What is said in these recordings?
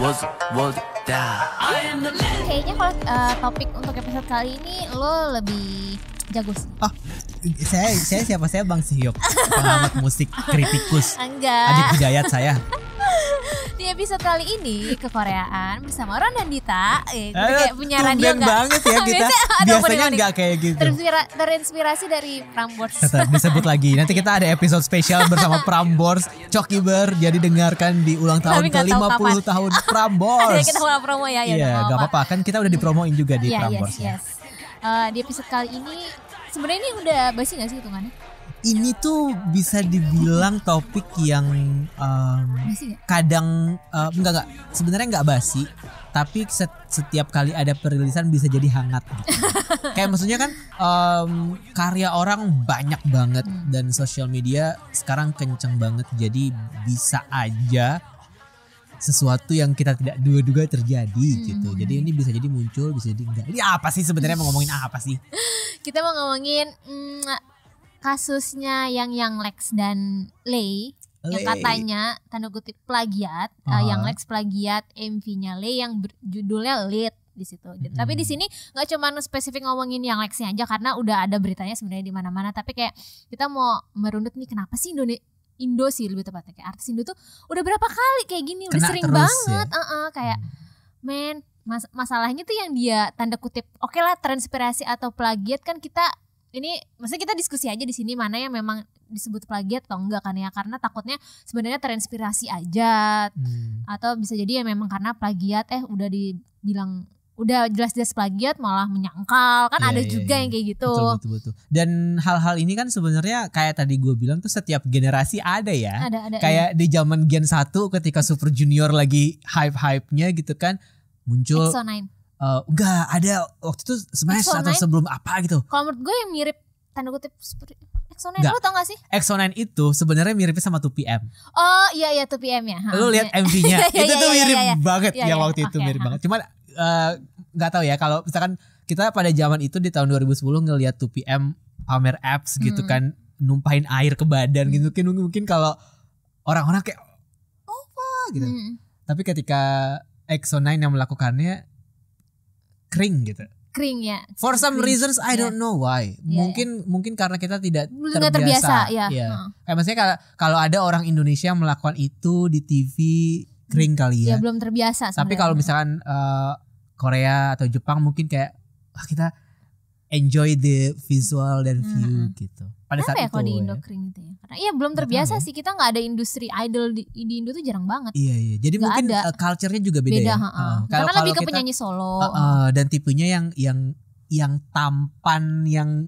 was down. Kayaknya kalau topik untuk episode kali ini lo lebih jago sih. Oh, saya siapa? Saya Bang Sihyok, pengamat musik kritikus. Enggak. Adit Hidayat saya. Di episode kali ini kekoreaan bersama Ron dan Dita. Kita kayak punya radio tumben nggak? banget ya kita. Biasanya nggak kayak gitu. Terinspirasi dari Prambors. Tetap disebut lagi. Nanti kita ada episode spesial bersama Prambors, Cokiber. Jadi dengarkan di ulang tahun ke-50 tahun Prambors. Jadi kita mau promo ya. Iya, nggak apa-apa. Kan kita udah dipromoin juga di Prambors. Yes. Di episode kali ini sebenarnya ini udah basi nggak sih hitungannya? Ini tuh bisa dibilang topik yang kadang enggak sebenarnya enggak basi, tapi setiap kali ada perilisan bisa jadi hangat gitu. Kayak maksudnya kan karya orang banyak banget dan sosial media sekarang kenceng banget, jadi bisa aja sesuatu yang kita tidak duga-duga terjadi gitu. Jadi ini bisa jadi muncul, bisa jadi enggak. Ini apa sih sebenarnya, mau ngomongin apa sih? Kita mau ngomongin kasusnya yang Lex dan Lay yang katanya tanda kutip plagiat, yang Lex plagiat MV-nya Lay yang judulnya Lit di situ. Tapi di sini nggak cuma spesifik ngomongin yang Lexnya aja karena udah ada beritanya sebenarnya di mana-mana. Tapi kayak kita mau merundut nih, kenapa sih Indo sih lebih tepatnya, kayak artis Indo tuh udah berapa kali kayak gini, udah sering banget ya? Kayak masalahnya tuh yang dia tanda kutip oke lah transpirasi atau plagiat kan kita ini maksudnya kita diskusi aja di sini mana yang memang disebut plagiat atau enggak kan ya, karena takutnya sebenarnya terinspirasi aja atau bisa jadi ya memang karena plagiat udah dibilang udah jelas-jelas plagiat malah menyangkal kan, ada juga yang kayak gitu. Betul. Dan hal-hal ini kan sebenarnya kayak tadi gue bilang tuh setiap generasi ada ya. Ada kayak di zaman Gen 1 ketika Super Junior lagi hype-hype-nya gitu kan muncul EXO-9. Enggak ada waktu itu Smash EXO-9? atau sebelum apa gitu. Kalau menurut gue yang mirip tanda kutip EXO-9 lu tau gak sih? EXO-9 itu sebenarnya miripnya sama 2PM. Oh iya 2PM ya. Lu lihat MV-nya itu tuh mirip banget Iya, yang waktu itu mirip banget. Cuman nggak tahu ya kalau misalkan kita pada zaman itu di tahun 2010 ngelihat 2PM pamer apps gitu kan, numpahin air ke badan gitu, mungkin kalau orang-orang kayak apa gitu. Tapi ketika EXO-9 yang melakukannya kering gitu. Kering ya. For some reasons I don't know why. Mungkin karena kita tidak terbiasa. Ya. Kayak maksudnya kalau ada orang Indonesia melakukan itu di TV kering kali ya. Ya belum terbiasa sebenarnya. Tapi kalau misalkan Korea atau Jepang mungkin kayak kita enjoy the visual dan view gitu. Pada kenapa saat ya itu kalau di Indo kering gitu ya? Karena belum terbiasa sih, kita nggak ada industri idol di Indo tuh jarang banget. Iya. Jadi gak mungkin culture-nya juga beda ya. Karena lebih ke penyanyi solo. Dan tipenya yang tampan, yang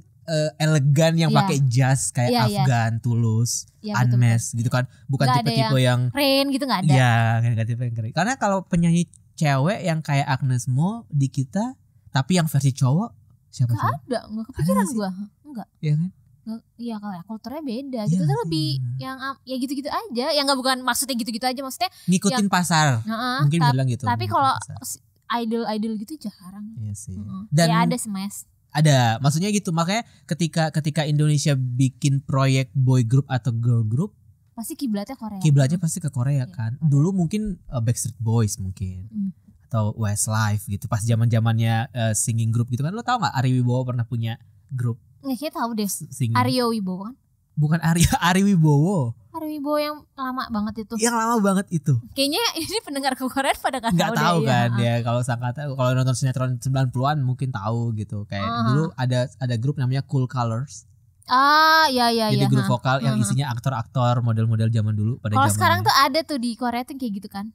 elegan, yang pakai jas kayak Afgan, Tulus, Unmesh gitu kan. Bukan gak tipe-tipe yang Rain gitu nggak ada. Iya, nggak tipe yang keren. Karena kalau penyanyi cewek yang kayak Agnes Mo di kita, tapi yang versi cowok siapa sih? Nggak kepikiran gue. Enggak. Iya kan? Iya kalau kulturnya beda gitu tuh lebih yang ya gitu-gitu aja, yang nggak bukan maksudnya gitu-gitu aja, maksudnya ngikutin pasar mungkin bilang gitu. Tapi kalau idol gitu jarang. Iya sih. Dan ya ada Smash, ada maksudnya gitu, makanya ketika Indonesia bikin proyek boy group atau girl group pasti kiblatnya Korea. Kiblatnya pasti ke Korea kan. Korea. Dulu mungkin Backstreet Boys mungkin atau Westlife gitu pas zaman-zamannya singing group gitu kan. Lo tau nggak Ari Wibowo pernah punya grup? Nggak, kita tahu deh. Singing. Aryo Wibowo kan? Bukan Ari Wibowo. Ari Wibowo yang lama banget itu. Yang lama banget itu. Kayaknya ini pendengar ke Korea pada nggak tahu kan ya. Kalau kalau nonton sinetron 90-an mungkin tahu gitu. Kayak dulu ada grup namanya Cool Colors. Iya. Jadi grup vokal yang isinya aktor-aktor model-model zaman dulu pada zamannya. Kalau sekarang tuh ada tuh di Korea tuh kayak gitu kan?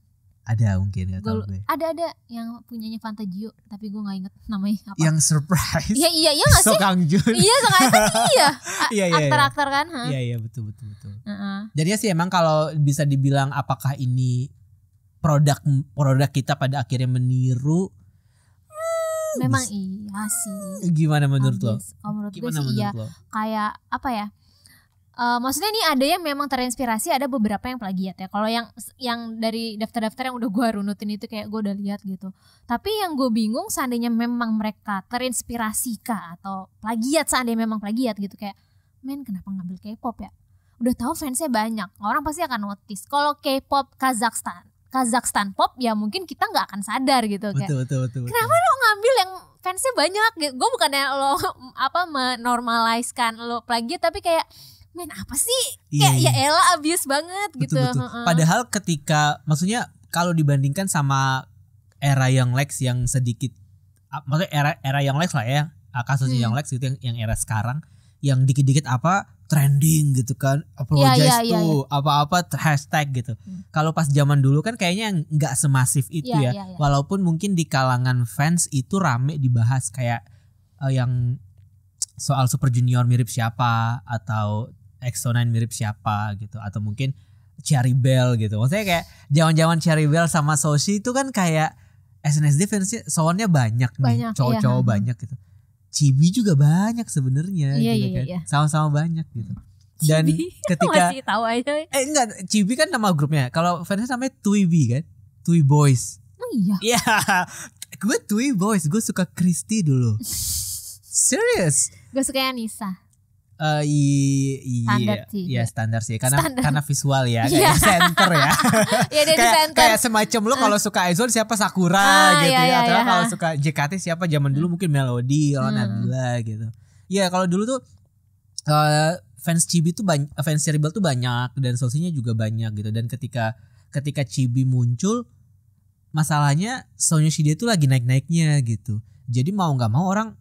Ada mungkin, nggak tahu gue. Ada yang punyanya Fantagio, tapi gue nggak inget namanya apa. Yang surprise. Iya nggak sih? So Kang Jun. Iya So Kang Jun iya. Aktor-aktor kan? Iya betul. Jadinya sih emang kalau bisa dibilang apakah ini produk kita pada akhirnya meniru. Memang iya sih. Gimana menurut lo? Menurut gue sih iya. Kayak apa ya? Maksudnya nih ada yang memang terinspirasi, ada beberapa yang plagiat ya. Kalau yang dari daftar-daftar yang udah gue runutin itu kayak gue udah lihat gitu. Tapi yang gue bingung seandainya memang mereka terinspirasi kah atau plagiat, seandainya memang plagiat gitu, kayak kenapa ngambil K-pop ya? Udah tahu fansnya banyak, orang pasti akan notice. Kalau K-pop Kazakhstan Kazakhstan pop ya mungkin kita nggak akan sadar gitu kayak Betul. kenapa lo ngambil yang fansnya banyak gitu. Gue bukannya lo menormaliskan lo plagiat, tapi kayak men apa sih kayak ya elah abuse banget gitu. Betul. Padahal ketika maksudnya kalau dibandingkan sama era Young Lex yang sedikit, maksudnya era Young Lex lah ya, kasusnya Young Lex gitu yang era sekarang yang dikit-dikit apa trending gitu kan, apologize tuh apa-apa hashtag gitu. Kalau pas zaman dulu kan kayaknya nggak semasif itu ya. Walaupun mungkin di kalangan fans itu rame dibahas kayak yang soal Super Junior mirip siapa atau EXO-9 mirip siapa gitu, atau mungkin Cherry Bell gitu. Maksudnya kayak zaman-zaman Cherry Bell sama Soshi itu kan kayak SNSD fansnya soalnya banyak nih, cowok-cowok banyak gitu. Cibi juga banyak sebenarnya gitu kan. Sama-sama banyak gitu. Dan Cibi, ketika masih tahu aja. Enggak, Cibi kan nama grupnya. Kalau fansnya namanya Twiby kan. Twi Boys. Oh iya. Iya. Gue Twi Boys, gue suka Christy dulu. Serius? Gue suka yang Nisa. Iya, sih. Iya standar sih karena Standar. karena visual ya, kayak center ya. Iya dia di center. Kayak semacam lo kalau suka Aizon siapa Sakura gitu ya, atau kalau suka JKT siapa zaman dulu mungkin Melody, Nabila gitu. Iya kalau dulu tuh fans Chibi tuh banyak, fans Cherry Bell tuh banyak dan sosinya juga banyak gitu. Dan ketika Chibi muncul, masalahnya Son Yoshide tuh lagi naik-naiknya gitu. Jadi mau nggak mau orang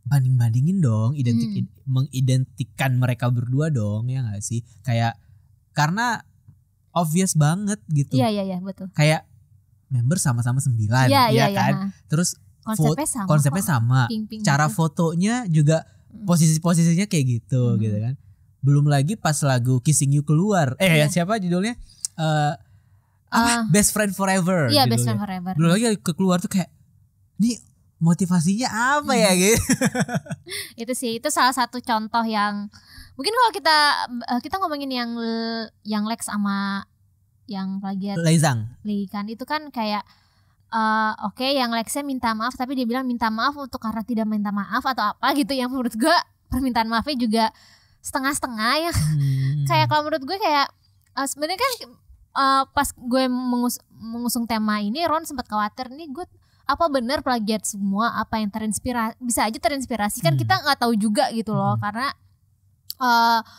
banding-bandingin dong, mengidentikan mereka berdua dong, ya nggak sih? Kayak karena obvious banget gitu. Iya betul. Kayak member sama-sama 9, ya kan? Terus konsepnya sama. Pink Cara gitu. fotonya juga posisi-posisinya kayak gitu, gitu kan? Belum lagi pas lagu Kissing You keluar, siapa judulnya? Best Friend Forever. Iya, judulnya. Best Friend Forever. Belum lagi keluar tuh kayak nih motivasinya apa ya gitu. Itu salah satu contoh yang mungkin kalau kita ngomongin yang Lex sama yang plagiat Lei kan itu kan kayak oke, yang Lexnya minta maaf tapi dia bilang minta maaf untuk karena tidak minta maaf atau apa gitu, yang menurut gue permintaan maafnya juga setengah-setengah ya. Kayak kalau menurut gue kayak sebenarnya kan pas gue mengusung tema ini, Ron sempat khawatir nih gue apa benar plagiat semua, apa yang terinspirasi, bisa aja terinspirasi kan kita nggak tahu juga gitu loh, karena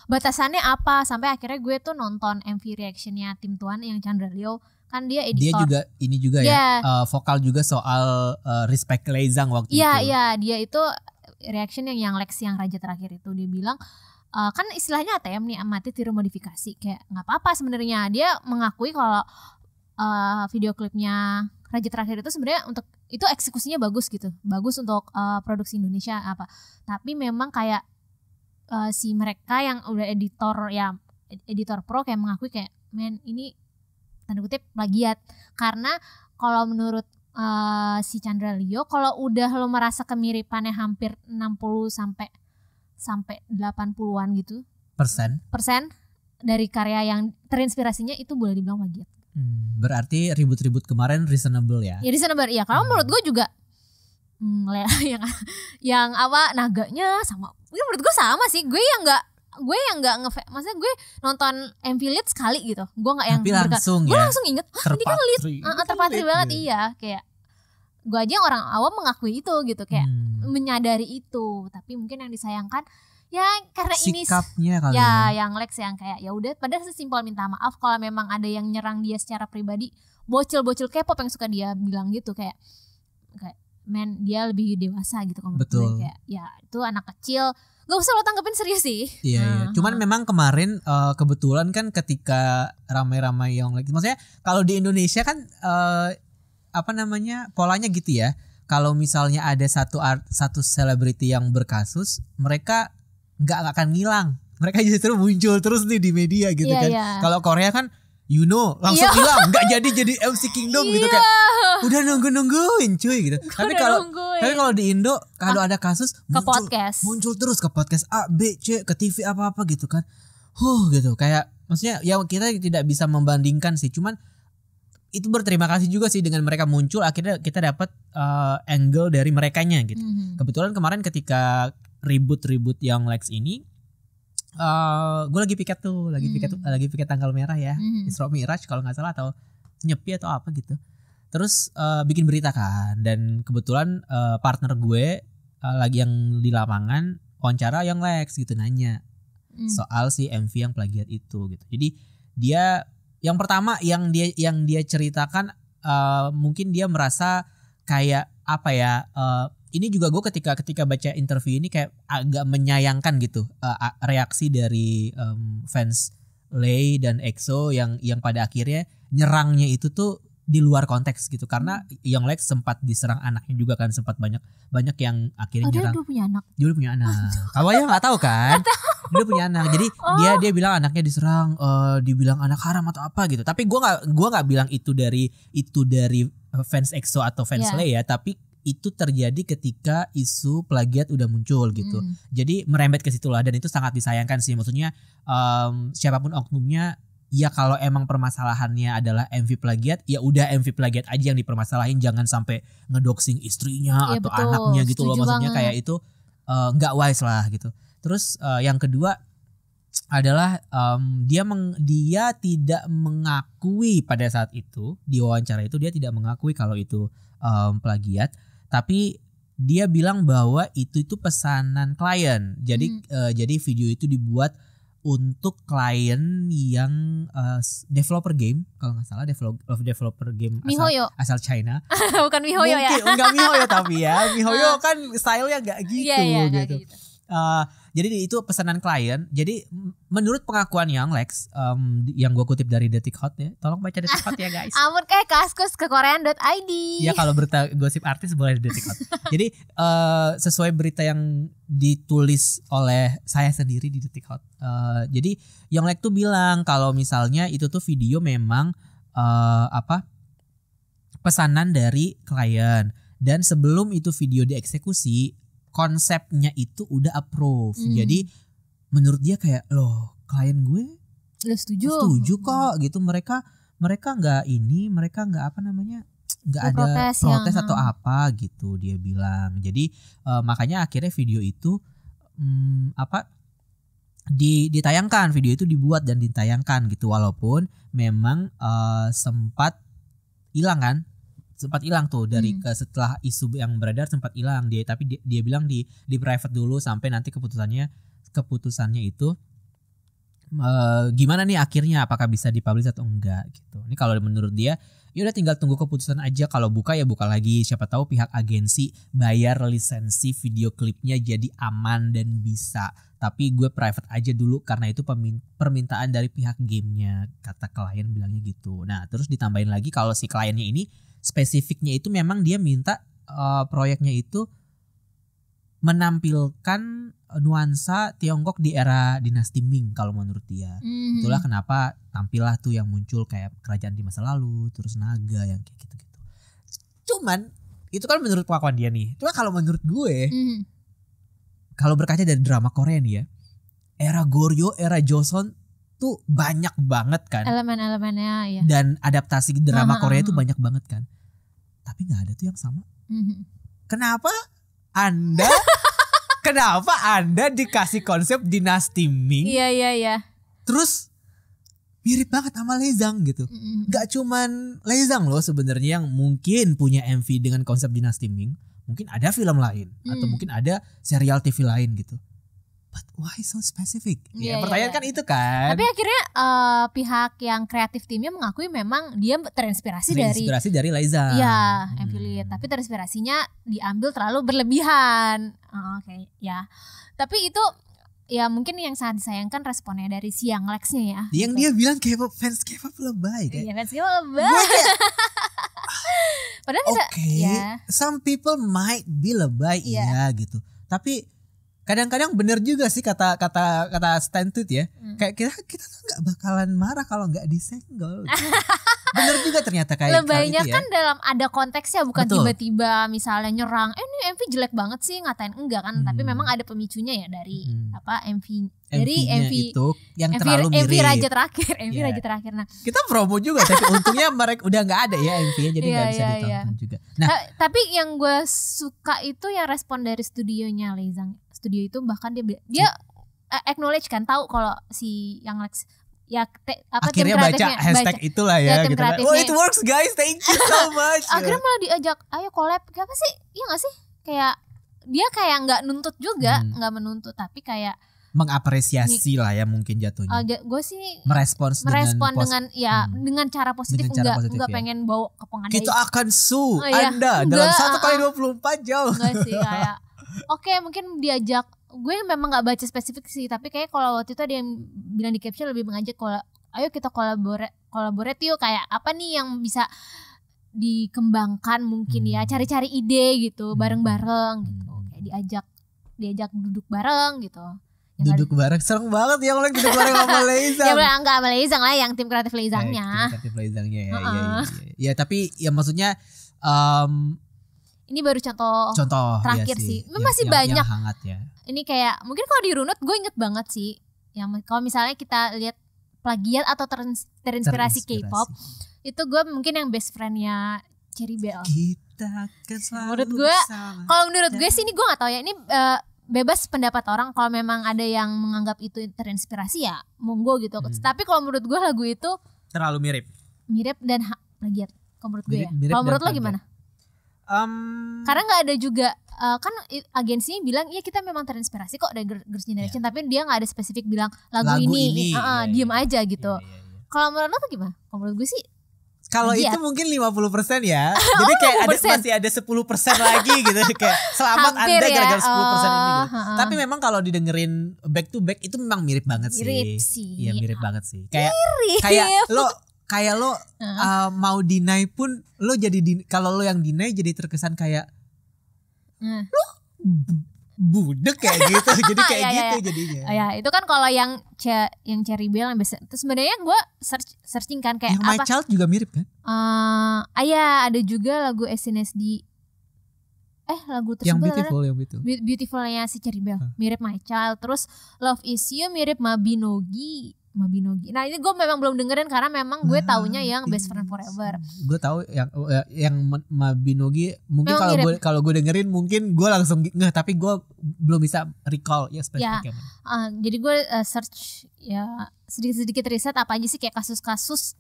batasannya apa. Sampai akhirnya gue tuh nonton MV reactionnya Tim Tuan yang Chandra Leo, kan dia editor. Dia juga ya vokal juga soal Respect Leizang waktu itu. Iya dia itu reaction yang Lex yang Raja Terakhir itu, dia bilang kan istilahnya ATM nih, amati tiru modifikasi, kayak nggak apa-apa sebenarnya. Dia mengakui kalau video klipnya Raja Terakhir itu sebenarnya untuk itu eksekusinya bagus gitu, bagus untuk produksi Indonesia apa. Tapi memang kayak si mereka yang udah editor pro kayak mengakui kayak men ini tanda kutip plagiat, karena kalau menurut si Chandra Leo kalau udah lo merasa kemiripannya hampir 60 sampai 80-an gitu persen dari karya yang terinspirasinya itu boleh dibilang plagiat. Berarti ribut-ribut kemarin reasonable ya? Ya reasonable ya. Kalau menurut gue juga yang apa naganya sama, menurut gue sama sih. Gue yang nggak maksudnya gue nonton MV Lead sekali gitu. Gue nggak yang langsung gue langsung inget ini kan Lead, terpatri banget gitu. Iya kayak gue aja orang awam mengakui itu gitu, kayak menyadari itu. Tapi mungkin yang disayangkan ya karena sikapnya ini yang Lex yang kayak ya udah padahal sesimpel minta maaf kalau memang ada yang nyerang dia secara pribadi, bocil-bocil K-pop yang suka dia bilang gitu kayak men dia lebih dewasa gitu kalau menurut gue, kayak ya itu anak kecil gak usah lo tanggepin serius sih. Iya. Cuman memang kemarin kebetulan kan ketika ramai-ramai yang Lex, maksudnya kalau di Indonesia kan polanya gitu ya. Kalau misalnya ada satu selebriti yang berkasus, mereka nggak akan ngilang, mereka justru muncul terus nih di media gitu kan. Kalau Korea kan langsung hilang, nggak jadi MC Kingdom gitu, kayak udah nungguin cuy gitu. Tapi kalau di Indo kalau ada kasus muncul terus ke podcast A B C, ke TV apa gitu kan, gitu. Kayak maksudnya ya kita tidak bisa membandingkan sih, cuman itu berterima kasih juga sih dengan mereka muncul, akhirnya kita dapat angle dari merekanya gitu. Kebetulan kemarin ketika ribut yang Lex ini, gue lagi piket tanggal merah ya, Isra Mi'raj kalau nggak salah, atau nyepi atau apa gitu. Terus bikin berita kan, dan kebetulan partner gue lagi yang di lapangan wawancara yang Lex gitu, nanya soal si MV yang plagiat itu gitu. Jadi dia yang pertama yang dia ceritakan, mungkin dia merasa kayak apa ya, ini juga gue ketika baca interview ini kayak agak menyayangkan gitu reaksi dari fans Lay dan EXO yang pada akhirnya nyerangnya itu tuh di luar konteks gitu, karena Young Lex sempat diserang anaknya juga kan, sempat banyak yang akhirnya nyerang. Dia punya anak. Dia udah punya anak. Kamu ya nggak tahu kan? Dia udah punya anak. Jadi dia bilang anaknya diserang, dibilang anak haram atau apa gitu. Tapi gua nggak bilang itu dari fans EXO atau fans Lay ya, tapi itu terjadi ketika isu plagiat udah muncul gitu. Jadi merembet ke situlah, dan itu sangat disayangkan sih. Maksudnya siapapun oknumnya, ya kalau emang permasalahannya adalah MV plagiat, ya udah MV plagiat aja yang dipermasalahin, jangan sampai ngedoxing istrinya atau betul, anaknya gitu loh. Maksudnya banget. kayak itu nggak wise lah gitu. Terus yang kedua adalah dia tidak mengakui pada saat itu di wawancara itu, dia tidak mengakui kalau itu plagiat, tapi dia bilang bahwa itu Hmm. pesanan klien. Jadi video itu dibuat untuk klien yang developer game, kalau nggak salah developer game MiHoYo. asal China. Bukan MiHoYo ya. Mungkin enggak MiHoYo tapi ya MiHoYo kan stylenya nggak gitu Iya, gitu. Jadi itu pesanan klien. Jadi menurut pengakuan Young Lex, yang gue kutip dari Detik Hot ya, tolong baca Detik Hot ya guys. Amun kayak kaskus ke korean.id. Ya kalau berita gosip artis boleh di Detik Hot. Jadi sesuai berita yang ditulis oleh saya sendiri di Detik Hot. Jadi Young Lex tuh bilang kalau misalnya itu tuh video memang pesanan dari klien, dan sebelum itu video dieksekusi konsepnya itu udah approve. Jadi menurut dia kayak, loh klien gue Udah setuju kok gitu, mereka nggak nggak ada protes atau apa gitu dia bilang. Jadi makanya akhirnya video itu ditayangkan, video itu dibuat dan ditayangkan gitu, walaupun memang sempat hilang tuh dari setelah isu yang beredar, sempat hilang dia, tapi dia bilang di private dulu sampai nanti keputusannya itu gimana nih akhirnya, apakah bisa dipublish atau enggak gitu. Ini kalau menurut dia ya udah tinggal tunggu keputusan aja, kalau buka ya buka lagi, siapa tahu pihak agensi bayar lisensi video klipnya jadi aman dan bisa, tapi gue private aja dulu karena itu permintaan dari pihak gamenya, kata klien bilangnya gitu. Nah terus ditambahin lagi kalau si kliennya ini spesifiknya itu memang dia minta proyeknya itu menampilkan nuansa Tiongkok di era dinasti Ming kalau menurut dia. Itulah kenapa tampillah tuh yang muncul kayak kerajaan di masa lalu, terus naga yang kayak gitu-gitu. Cuman itu kan menurut pengakuan dia nih. Cuma kalau menurut gue, kalau berkaca dari drama Korea nih ya, era Goryeo, era Joseon tuh banyak banget kan elemen-elemennya ya. Dan adaptasi drama Korea itu banyak banget kan. Tapi gak ada tuh yang sama. Kenapa Anda dikasih konsep dinasti Ming? Iya. Terus mirip banget sama Lezang gitu. Gak cuman Lezang loh sebenarnya yang mungkin punya MV dengan konsep dinasti Ming. Mungkin ada film lain atau mungkin ada serial TV lain gitu. But why so specific? Pertanyaan kan itu kan. Tapi akhirnya pihak yang kreatif timnya mengakui memang dia terinspirasi dari Lezang. Iya, affiliate. Tapi terinspirasinya diambil terlalu berlebihan. Oke, ya. Tapi itu ya mungkin yang sangat disayangkan responnya dari si Young Lex-nya ya. Yang dia bilang fans K-pop lebay kan. Iya, fans K-pop lebay. Padahal bisa some people might be lebay iya gitu. Tapi kadang-kadang bener juga sih kata Stan Tweet ya. Kayak kita tuh gak bakalan marah kalau gak disenggol. Bener juga ternyata kayak lebaynya itu ya. Kan dalam ada konteksnya, bukan Betul. tiba-tiba misalnya nyerang ini MV jelek banget sih, ngatain enggak kan. Tapi memang ada pemicunya ya dari MV dari MV itu yang MV, terlalu mirip. MV Raja Terakhir, MV Raja Terakhir. Nah, kita promo juga tapi untungnya mereka udah nggak ada ya MV-nya, jadi nggak bisa ditonton juga. Nah, tapi yang gue suka itu yang respon dari studionya Lezang. Studio itu bahkan dia acknowledge kan, tahu kalau si Young Lex Akhirnya baca hashtag itulah ya tim gitu kan. kreatifnya. Oh it works guys, thank you so much. Akhirnya malah diajak, ayo collab, kayak apa sih? Iya gak sih? Kayak dia kayak gak nuntut juga, gak menuntut, tapi kayak mengapresiasi lah ya mungkin jatuhnya. Gue sih merespons dengan cara positif, dengan cara positif, enggak ya. pengen bawa ke pengadilan. Kita akan sue iya. Anda dalam 1x24 jam. Enggak sih, kayak oke, mungkin diajak. Gue memang gak baca spesifik sih, tapi kayak kalau waktu itu ada yang bilang di caption lebih mengajak kalau ayo kita kolaborate yuk, kayak apa nih yang bisa dikembangkan mungkin ya, cari-cari ide gitu bareng-bareng gitu, kayak diajak duduk bareng gitu. Duduk bareng serem banget ya kalau duduk bareng sama Leizang. Ya enggak sama Leizang lah, yang tim kreatif Leizangnya. Tim kreatif Leizangnya ya. Ya tapi ya maksudnya ini baru contoh terakhir iya sih. Masih banyak. Yang hangat ya. Ini kayak mungkin kalau dirunut gue inget banget sih. Yang kalau misalnya kita lihat plagiat atau terinspirasi K-pop, itu gue mungkin yang best friendnya Cherry Bell. Kita akan selalu menurut gue, kalau menurut gue sih ini gue nggak tahu ya, ini bebas pendapat orang. Kalau memang ada yang menganggap itu terinspirasi ya monggo gitu. Tapi kalau menurut gue lagu itu terlalu mirip dan plagiat. Kalau menurut gue ya. Kalau menurut lo gimana? Karena nggak ada juga kan agensinya bilang iya kita memang terinspirasi kok dari Girls' Generation, tapi dia nggak ada spesifik bilang lagu ini diem aja gitu. Kalau menurut lo tuh gimana? Kalau menurut gue sih kalau itu mungkin 50% ya. Jadi kayak masih ada 10% lagi gitu. Kayak selamat hampir Anda ya. gara-gara 10% ini gitu. Tapi memang kalau didengerin back to back itu memang mirip banget sih. Mirip sih. Iya mirip banget sih. Kayak lo mau deny pun lo jadi kalau lo yang deny jadi terkesan kayak lo budek kayak gitu. Jadi kayak gitu jadinya. Ya, itu kan kalau yang Cherry Bell yang biasa. Terus sebenarnya gue searching kan kayak yang My Child juga mirip kan? Ada juga lagu SNSD. Lagu tersebut yang Beautifulnya si Cherry Bell mirip My Child. Terus Love Is You mirip Mabinogi. Nah ini gue memang belum dengerin karena memang gue taunya yang Best Friend Forever. Gue tahu yang Mabinogi mungkin kalau gue dengerin mungkin gue langsung ngeh, tapi gue belum bisa recall ya spesifiknya. Jadi gue search ya sedikit riset apa aja sih kayak kasus-kasus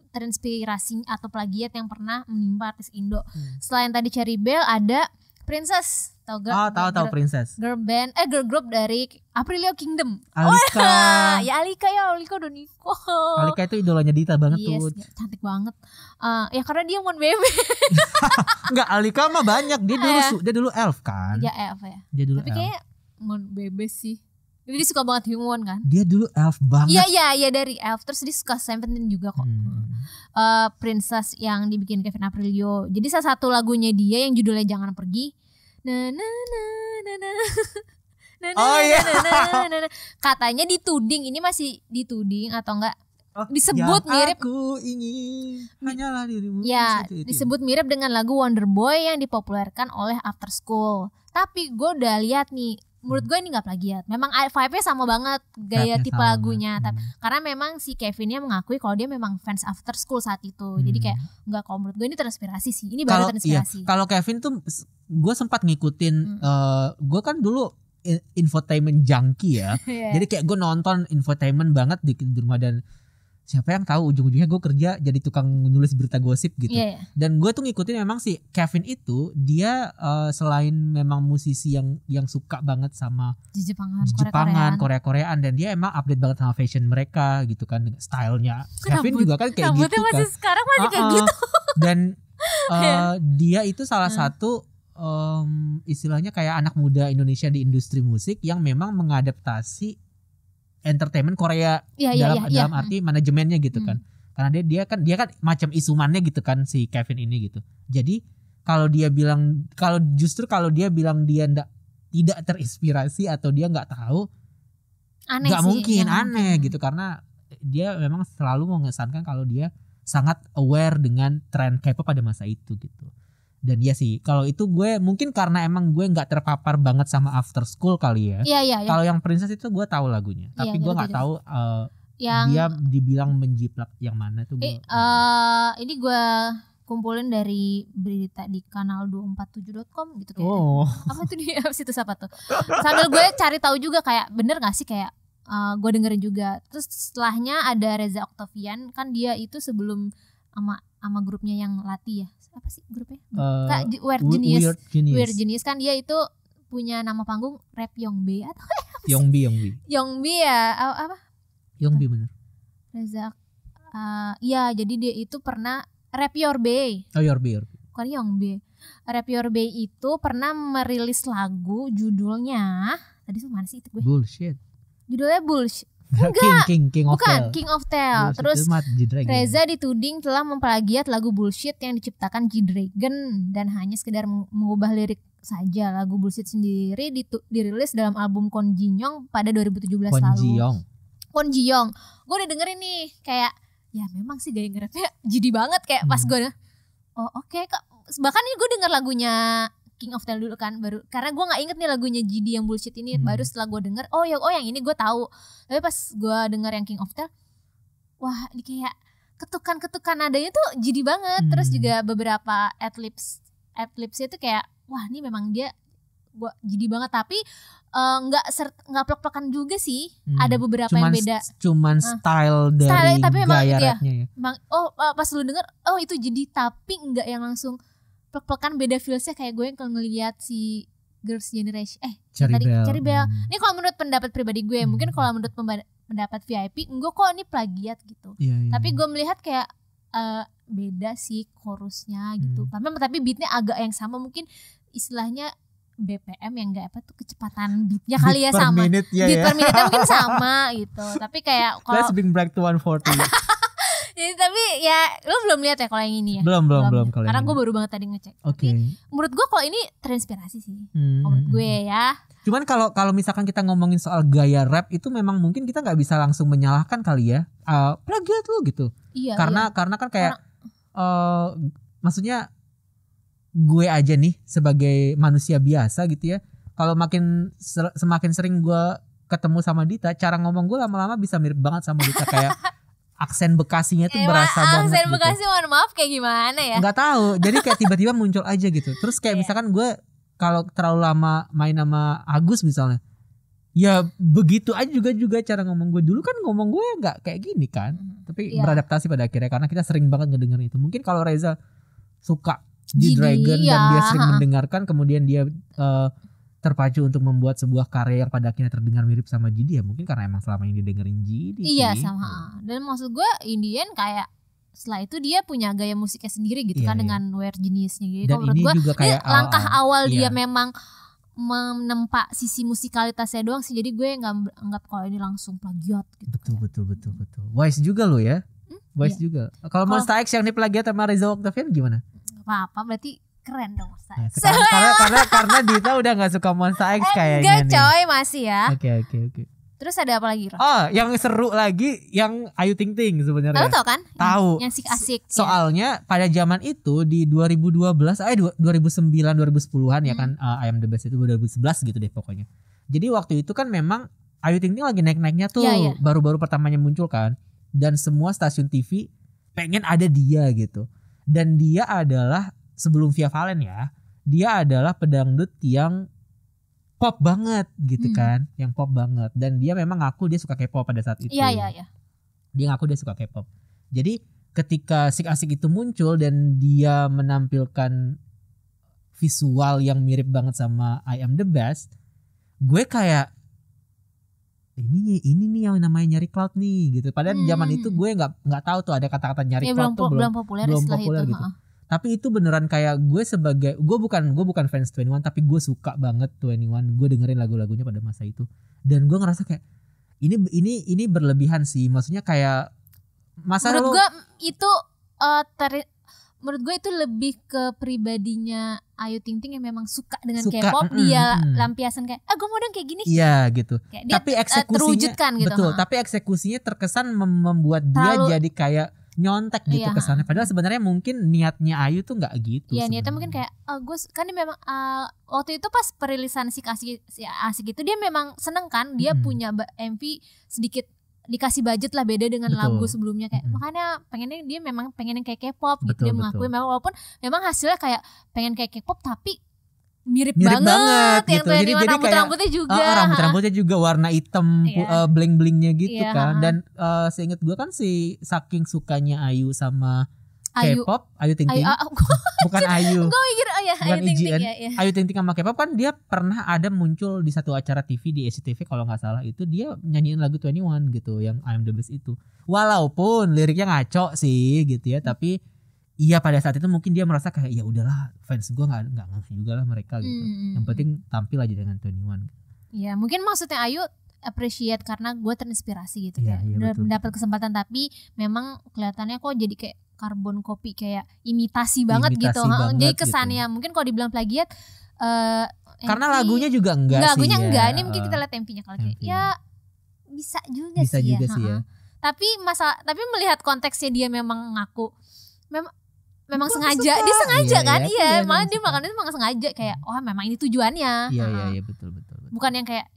terinspirasi atau plagiat yang pernah menimpa artis Indo. Selain tadi Cherry Bell ada Princess, tahu gak? Tahu Princess. Girl group dari Aprilio Kingdom. Alika. Alika udah nikah. Alika itu idolanya Dita banget tuh. Cantik banget. Ya karena dia Mon Bebe. Enggak, Alika mah banyak. Dia dulu elf kan? Dia elf ya. Tapi kayak Mon Bebe sih. Jadi dia suka banget Hyungwon kan? Dia dulu elf banget. Iya dari elf. Terus dia suka Seventeen juga kok. Princess yang dibikin Kevin Aprilio. Jadi salah satu lagunya dia yang judulnya Jangan Pergi. Katanya dituding, ini masih dituding atau enggak? Disebut mirip. Aku ingin hanyalah dirimu. Ya, disebut mirip dengan lagu Wonder Boy yang dipopulerkan oleh After School. Tapi gue udah lihat nih, menurut gue ini gak plagiat. Memang vibe-nya sama banget gaya tipe lagunya. Karena memang si Kevinnya mengakui kalau dia memang fans After School saat itu. Jadi kayak enggak, kalau menurut gue ini terinspirasi sih. Ini baru terinspirasi. Kalau Kevin tuh gue sempat ngikutin gue kan dulu infotainment junkie ya. Jadi kayak gue nonton infotainment banget di rumah, dan siapa yang tahu ujung-ujungnya gue kerja jadi tukang nulis berita gosip gitu. Dan gue tuh ngikutin memang si Kevin itu dia selain memang musisi yang suka banget sama Jepangan, Korea-Koreaan, dan dia emang update banget sama fashion mereka gitu kan, stylenya. Kevin juga kan kayak gitu kan. Masih sekarang masih kayak gitu. Dan dia itu salah satu istilahnya kayak anak muda Indonesia di industri musik yang memang mengadaptasi entertainment Korea dalam arti manajemennya gitu kan. Karena dia kan macam isumannya gitu kan si Kevin ini gitu. Jadi kalau dia bilang dia tidak terinspirasi atau dia nggak tahu, nggak mungkin aneh gitu, karena dia memang selalu mengesankan kalau dia sangat aware dengan tren K-pop pada masa itu gitu. Dan ya sih, kalau itu gue mungkin karena emang gue nggak terpapar banget sama After School kali ya. Iya. Kalau yang Princess itu gue tahu lagunya, tapi gue nggak tahu dia dibilang menjiplak yang mana tuh. Ini gue kumpulin dari berita di kanal247.com gitu kayak. Apa tuh dia situs apa tuh? Sambil gue cari tahu juga kayak bener nggak sih kayak gue dengerin juga. Terus setelahnya ada Reza Octavian, kan dia itu sebelum sama grupnya yang Lati ya, apa sih grupnya? Weird Genius kan dia itu punya nama panggung Rap Yongbi atau Yongbi ya, apa? Yongbi bener. Reza, ya jadi dia itu pernah Rap Your Bay. Oh Your Bay. Bukan Yongbi. Rap Your Bay itu pernah merilis lagu judulnya, tadi tuh mana sih itu gue? Bullshit. Judulnya Bullshit. King of Bukan, Tell. King of Tell. Terus Reza dituding telah memplagiat lagu Bullshit yang diciptakan G-Dragon dan hanya sekedar mengubah lirik saja. Lagu Bullshit sendiri dirilis dalam album Kwon Ji Young pada 2017 lalu. Kwon Ji Young. Gue udah dengerin nih kayak ya memang sih gaya nge-rapnya jidi banget kayak pas gue oke. Bahkan ini gue denger lagunya King of Tell dulu kan baru, karena gue nggak inget nih lagunya GD yang Bullshit ini, baru setelah gue denger yang ini gue tahu. Tapi pas gue denger yang King of Tell, wah ini kayak ketukan nadanya tuh GD banget. Terus juga beberapa adlibsnya tuh kayak wah ini memang dia GD banget, tapi nggak plek-plekan juga sih. Ada beberapa yang beda. Cuman style dari tapi memang gaya gitu rapnya ya. Pas lu denger itu GD, tapi nggak yang langsung plek-plekan, beda feelsnya kayak gue yang kalau ngelihat si Girls' Generation Cherry Bell. Ini kalau menurut pendapat pribadi gue, mungkin kalau menurut pendapat VIP enggak kok ini plagiat gitu. Tapi gue melihat kayak beda sih chorusnya gitu. Tapi beatnya agak yang sama, mungkin istilahnya BPM yang enggak kecepatan beatnya kali ya sama. Beat per minute mungkin sama gitu. Tapi kayak kalau Let's bring back to 140. Jadi, tapi ya lu belum lihat ya kalau yang ini ya? Belum kalau karena ini. gue baru banget tadi ngecek. Oke. Menurut gue kalau ini terinspirasi sih. Menurut gue ya. Cuman kalau misalkan kita ngomongin soal gaya rap itu memang mungkin kita nggak bisa langsung menyalahkan kali ya. Plagiat lu gitu. Iya. Karena kan kayak maksudnya gue aja nih sebagai manusia biasa gitu ya. Kalau semakin sering gue ketemu sama Dita, cara ngomong gue lama-lama bisa mirip banget sama Dita kayak aksen Bekasinya tuh berasa banget. Aksen gitu. Bekasi mohon maaf kayak gimana ya? Nggak tahu. Jadi kayak tiba-tiba muncul aja gitu. Terus kayak misalkan gue kalau terlalu lama main sama Agus misalnya, ya begitu aja juga cara ngomong gue. Dulu kan ngomong gue nggak kayak gini kan. Tapi beradaptasi pada akhirnya karena kita sering banget ngedenger itu. Mungkin kalau Reza suka G-Dragon dan dia sering mendengarkan, kemudian dia terpacu untuk membuat sebuah karya yang pada akhirnya terdengar mirip sama GD, ya mungkin karena emang selama ini dengerin GD. Iya sama. Dan maksud gue Indian kayak setelah itu dia punya gaya musiknya sendiri gitu kan dengan Weird Genius-nya gitu. Dan menurut gue juga kayak langkah awal dia memang menempa sisi musikalitasnya doang sih. Jadi gue nggak anggap kalau ini langsung plagiat gitu. Betul. Wise juga lo ya. Wise juga. Kalau Monsta X yang diplagiat sama Reza Octavian gimana? Gak apa-apa, berarti keren dong Monsta X. Karena Dita udah gak suka Monsta X kayaknya enggak nih. coy, masih ya. Oke. Terus ada apa lagi, Ron? Yang seru lagi yang Ayu Ting Ting sebenarnya. Tahu tau kan? Tahu. Yang asik-asik. Soalnya pada zaman itu di 2012, 2009, 2010-an ya kan, I Am The Best itu 2011 gitu deh pokoknya. Jadi waktu itu kan memang Ayu Ting Ting lagi naik-naiknya tuh, baru-baru pertamanya muncul kan. Dan semua stasiun TV pengen ada dia gitu. Dan dia adalah sebelum Via Valen ya, dia adalah pedangdut yang pop banget gitu kan, yang pop banget. Dan dia memang ngaku dia suka K-pop pada saat itu. Iya. Dia ngaku dia suka K-pop. Jadi ketika Asik-Asik itu muncul dan dia menampilkan visual yang mirip banget sama I Am The Best, gue kayak ini nih yang namanya nyari cloud nih gitu. Padahal zaman itu gue nggak tahu tuh ada kata-kata nyari cloud tuh belum populer gitu. Tapi itu beneran kayak gue bukan fans 21, tapi gue suka banget 21. Gue dengerin lagu-lagunya pada masa itu. Dan gue ngerasa kayak ini berlebihan sih. Maksudnya kayak menurut gue itu menurut gue itu lebih ke pribadinya Ayu Ting Ting yang memang suka dengan K-pop. Dia lampiasan kayak gue mau dong kayak gini. Iya gitu. Tapi eksekusinya terwujudkan gitu. Betul. Tapi eksekusinya terkesan membuat dia jadi kayak nyontek gitu kesannya. Padahal sebenarnya mungkin niatnya Ayu tuh nggak gitu. Iya niatnya mungkin kayak gue kan dia memang waktu itu pas perilisan si asik itu dia memang seneng kan. Dia punya MV sedikit dikasih budget lah, beda dengan lagu sebelumnya kayak makanya pengennya dia memang pengen yang kayak K-pop gitu. Dia mengakui memang walaupun memang hasilnya kayak pengen kayak K-pop tapi mirip banget banget yang gitu. Jadi rambut-rambutnya juga. Rambut-rambutnya juga warna hitam, Iya. bling-blingnya gitu Iya, kan. Dan seingat gue kan saking sukanya Ayu sama Ayu. K-pop, Ayu Ting Ting, bukan Ayu. Gue mikir Bukan Ayu Ting Ting IGN. ya. Ayu Ting Ting sama K-pop kan dia pernah ada muncul di satu acara TV di SCTV kalau nggak salah, itu dia nyanyiin lagu 21 gitu yang I'm the Best itu. Walaupun liriknya ngaco sih gitu ya, tapi iya pada saat itu mungkin dia merasa kayak ya udahlah, fans gue nggak ngerti juga lah mereka gitu. Yang penting tampil aja dengan 21. Iya, mungkin maksudnya Ayu appreciate karena gue terinspirasi gitu Iya, kayak iya, betul. dapat kesempatan, tapi memang kelihatannya kok jadi kayak karbon copy, kayak imitasi banget Imitasi gitu. banget Jadi gitu. kesannya mungkin kalau dibilang plagiat Karena MV lagunya juga enggak sih. lagunya ya. enggak. Ini mungkin kita lihat MV-nya kalau kayak MV. ya bisa juga Bisa sih juga ya. sih ya. Tapi melihat konteksnya dia memang ngaku memang Gua sengaja, suka. dia sengaja Iya, kan, iya, iya, iya, malah memang dia suka. makan itu memang sengaja kayak, oh memang ini tujuannya. Iya betul. Bukan yang kayak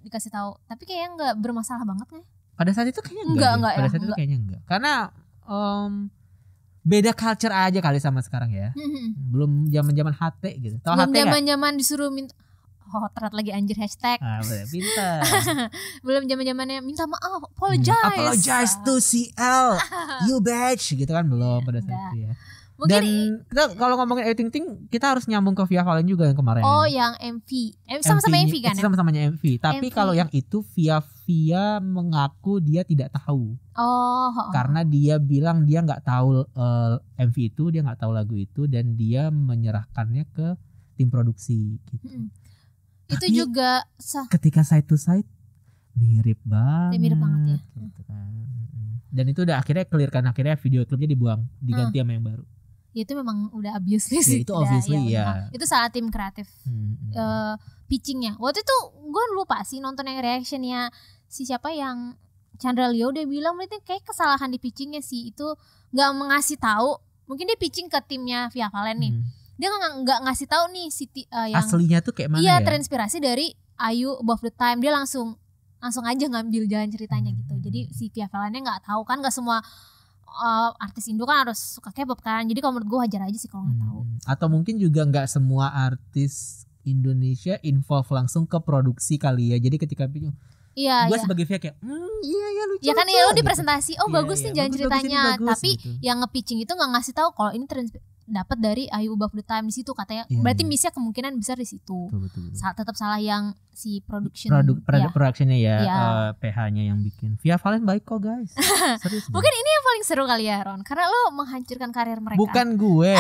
dikasih tahu, tapi kayaknya nggak bermasalah banget kan? Pada saat itu kayaknya Enggak, deh. enggak Pada ya, saat itu enggak. kayaknya enggak. Karena beda culture aja kali sama sekarang ya. Belum zaman-zaman HT gitu. Tahu Belum HT nggak? zaman-zaman disuruh minta terat lagi anjir hashtag. Bener, pintar. Belum zaman-zamannya minta maaf, apologize. Apologize to CL, you bitch gitu kan belum pada saat Enggak. itu ya. Mungkin Dan kita kalau ngomongin Ayu Ting Ting, kita harus nyambung ke Via Valen juga yang kemarin. oh yang MV. Sama-sama MV kan? Sama-samanya MV. Tapi MV. kalau yang itu Via mengaku dia tidak tahu. Oh. Karena dia bilang dia nggak tahu MV itu, dia nggak tahu lagu itu, dan dia menyerahkannya ke tim produksi gitu. Itu Tapi juga ketika side to side mirip banget. Mirip banget ya. Gitu kan. Dan itu udah akhirnya clear kan, akhirnya video klipnya dibuang, diganti sama yang baru. ya itu memang udah obviously Ya, sih. itu obviously, udah. ya. Itu salah tim kreatif pitchingnya. Waktu itu gue lupa sih nonton yang reactionnya si siapa yang Chandra Leo, dia bilang itu kayak kesalahan di pitchingnya sih, itu nggak mengasih tahu. Mungkin dia pitching ke timnya Via Valen nih, dia nggak ngasih tahu nih si yang aslinya tuh kayak mana iya ya? terinspirasi dari Ayu Above the Time. Dia langsung aja ngambil jalan ceritanya gitu. Jadi si Via Valennya nggak tahu kan, nggak semua artis Indo kan harus suka K-pop kan. Jadi kalau menurut gue wajar aja sih kalau nggak tahu. Atau mungkin juga nggak semua artis Indonesia involve langsung ke produksi kali ya. Jadi ketika Iya, gue iya. sebagai Via kayak iya lucu. Ya kan lucu, ya lo gitu. di presentasi, oh Iya, bagus iya, nih jalan bagus, ceritanya. ini bagus, Tapi gitu. yang nge-pitching itu nggak ngasih tahu kalau ini dapat dari Ayu Above the Time di situ katanya. Iya, Berarti iya. miss-nya kemungkinan besar di situ. Betul. Tetap salah yang si production. Ya. Productionnya ya, Iya. PH-nya yang bikin. Via Valen baik kok guys. Serius. deh. Mungkin ini yang paling seru kali ya Ron, karena lo menghancurkan karir mereka. Bukan gue,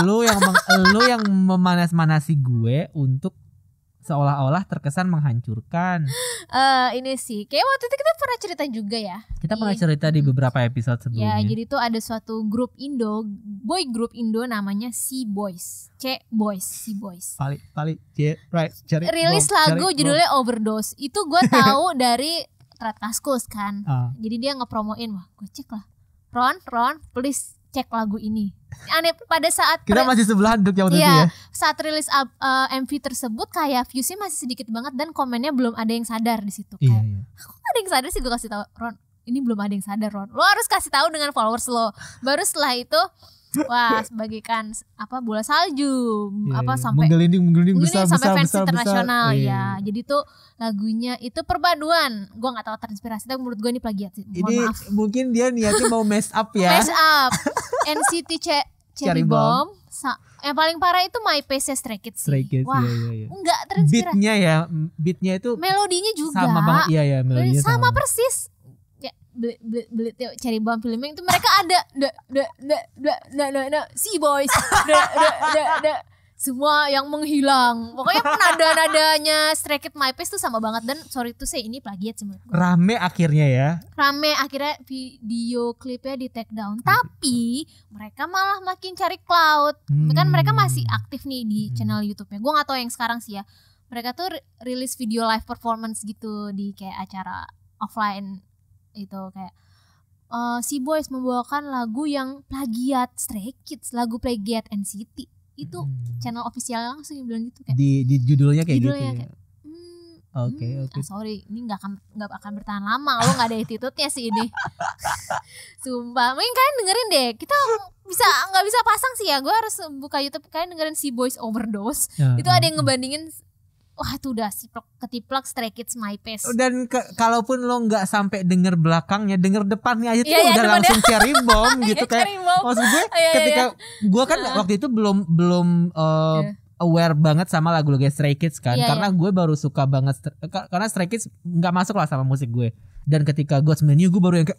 lu yang memanas-manasi gue untuk seolah-olah terkesan menghancurkan. Ini sih kayak waktu itu kita pernah cerita juga ya. Kita pernah cerita di beberapa episode Ya, sebelumnya. jadi tuh ada suatu grup Indo, boy group Indo namanya C Boys. Pali, cari Rilis bom, lagu cari judulnya Overdose. Itu gue tahu dari Trad Kaskus kan. Jadi dia ngepromoin, wah gue cek lah. Ron, please cek lagu ini. Aneh pada saat bom. Kita masih sebelahan duduk yang waktu itu iya, ya. saat rilis MV tersebut kayak viewsnya masih sedikit banget dan komennya belum ada yang sadar di situ. Iya, Kayak, iya. kok ada yang sadar sih, gue kasih tahu Ron. Ini belum ada yang sadar Ron. Lo harus kasih tahu dengan followers lo. Baru setelah itu, wah bagaikan bola salju, Iya, iya. sampai menggelinding ini besar sampai besar fans besar, internasional besar. ya. Jadi tuh lagunya itu perpaduan. Gue nggak tahu terinspirasi, tapi menurut gue ini plagiat sih. Mohon Ini maaf. mungkin dia niatnya mau mess up ya. Mess up. NCT Cherry Cherry Bomb. Yang paling parah itu My Pace Stray Kids sih. Stray Kids, Wah, iya. enggak terinspirasi. Beatnya itu Melodinya juga sama banget, iya melodinya sama persis. Ya, beli Cherry Bomb filming itu mereka ada si boys semua yang menghilang. Pokoknya nada-nadanya Stray Kids My Pace tuh sama banget, dan sorry to say ini plagiat sih menurut gue. rame akhirnya ya. Rame akhirnya video klipnya di take down, tapi mereka malah makin cari clout. Kan mereka masih aktif nih di channel YouTube-nya. Gue nggak tahu yang sekarang sih ya. Mereka tuh rilis video live performance gitu di kayak acara offline itu, kayak si Boys membawakan lagu yang plagiat Stray Kids, lagu plagiat NCT. Itu channel official langsung yang bilang gitu kayak Di judulnya kayak judulnya gitu. kayak, Oke. Sorry, ini nggak akan bertahan lama. Lo nggak ada attitude-nya sih ini. Sumpah, mungkin kalian dengerin deh. Kita nggak bisa pasang sih ya. Gue harus buka YouTube. Kalian dengerin si Boys Overdose. Itu ada yang ngebandingin. Wah itu udah ketiplak Stray Kids My Pace. Dan kalaupun lo nggak sampai denger belakangnya, denger depannya aja tuh udah langsung cherry bomb gitu kayak. Maksud gue ketika gue kan waktu itu belum aware banget sama lagu-lagu Stray Kids kan, karena gue baru suka banget karena Stray Kids nggak masuk lah sama musik gue. Dan ketika God's Menu gue baru yang kayak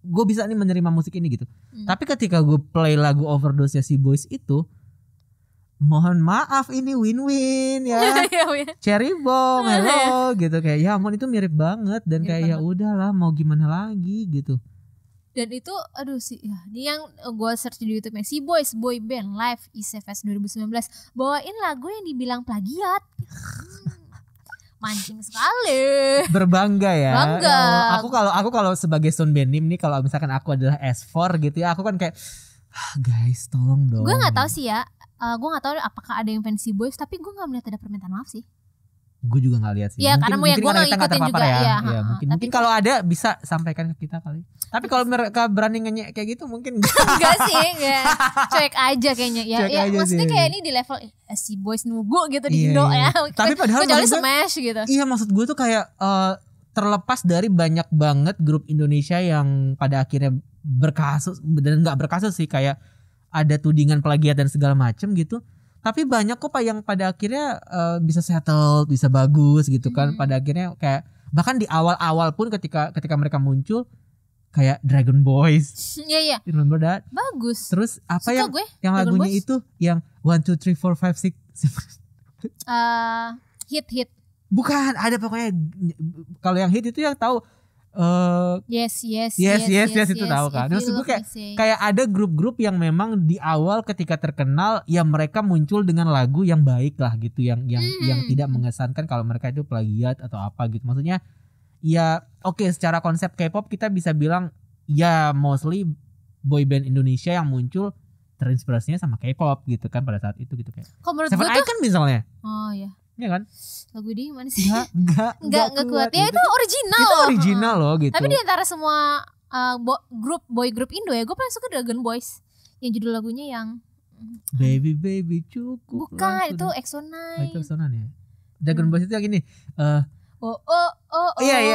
gue bisa nih menerima musik ini gitu. Tapi ketika gue play lagu Overdose si Boys itu, mohon maaf ini win-win ya. Cherry bomb hello gitu kayak ya ampun itu mirip banget dan mirip kayak banget. Ya udahlah mau gimana lagi gitu. Dan itu aduh sih ya, ini yang gue search di YouTube-nya si Boys Boy Band Live ICFest 2019 bawain lagu yang dibilang plagiat. Mancing sekali. Berbangga ya. Bangga. Ya, aku kalau sebagai Sound Benim nih kalau misalkan aku adalah S4 gitu ya, aku kan kayak guys tolong dong. Gue nggak tahu sih ya. Gue nggak tahu apakah ada yang fans si Boys, tapi gue nggak melihat ada permintaan maaf sih. Gue juga nggak lihat sih. Iya karena gue nggak ngikutin juga ya. Mungkin kalau ada bisa sampaikan ke kita kali. Tapi kalau mereka berani ngenyek kayak gitu mungkin enggak sih, enggak. Cuek aja kayaknya ya. Cuek aja maksudnya sih. Kayak ini di level si Boys nunggu gitu di Indo ya. Tapi padahal kecuali Smash gitu. Iya maksud gue tuh kayak terlepas dari banyak banget grup Indonesia yang pada akhirnya berkasus dan nggak berkasus sih, kayak ada tudingan plagiat dan segala macem gitu. Tapi banyak kok yang pada akhirnya bisa settle, bisa bagus gitu kan. Pada akhirnya kayak bahkan di awal-awal pun ketika mereka muncul kayak Dragon Boys. Iya. Remember that? Bagus. Terus apa suka yang Dragon lagunya Boys? itu yang 1 2 3 4 5 6 hit. Bukan, ada pokoknya kalau yang hit itu yang tahu Yes itu tahu kan. Maksud gue kayak ada grup-grup yang memang di awal ketika terkenal ya mereka muncul dengan lagu yang baik lah gitu, yang tidak mengesankan kalau mereka itu plagiat atau apa gitu. Maksudnya ya oke, secara konsep K-pop kita bisa bilang ya mostly boyband Indonesia yang muncul terinspirasinya sama K-pop gitu kan pada saat itu gitu kayak. Seven Icon misalnya. Oh iya. Iya kan? Lagu dia mana sih? Enggak kuat. Ya gitu. itu original. Itu original loh gitu. Tapi di antara semua boy group Indo ya, gue paling suka Dragon Boys. Yang judul lagunya yang Baby cukup. Bukan, itu EXO-9. Oh, itu EXO-9 ya. Dragon Boys itu yang ini. Iya.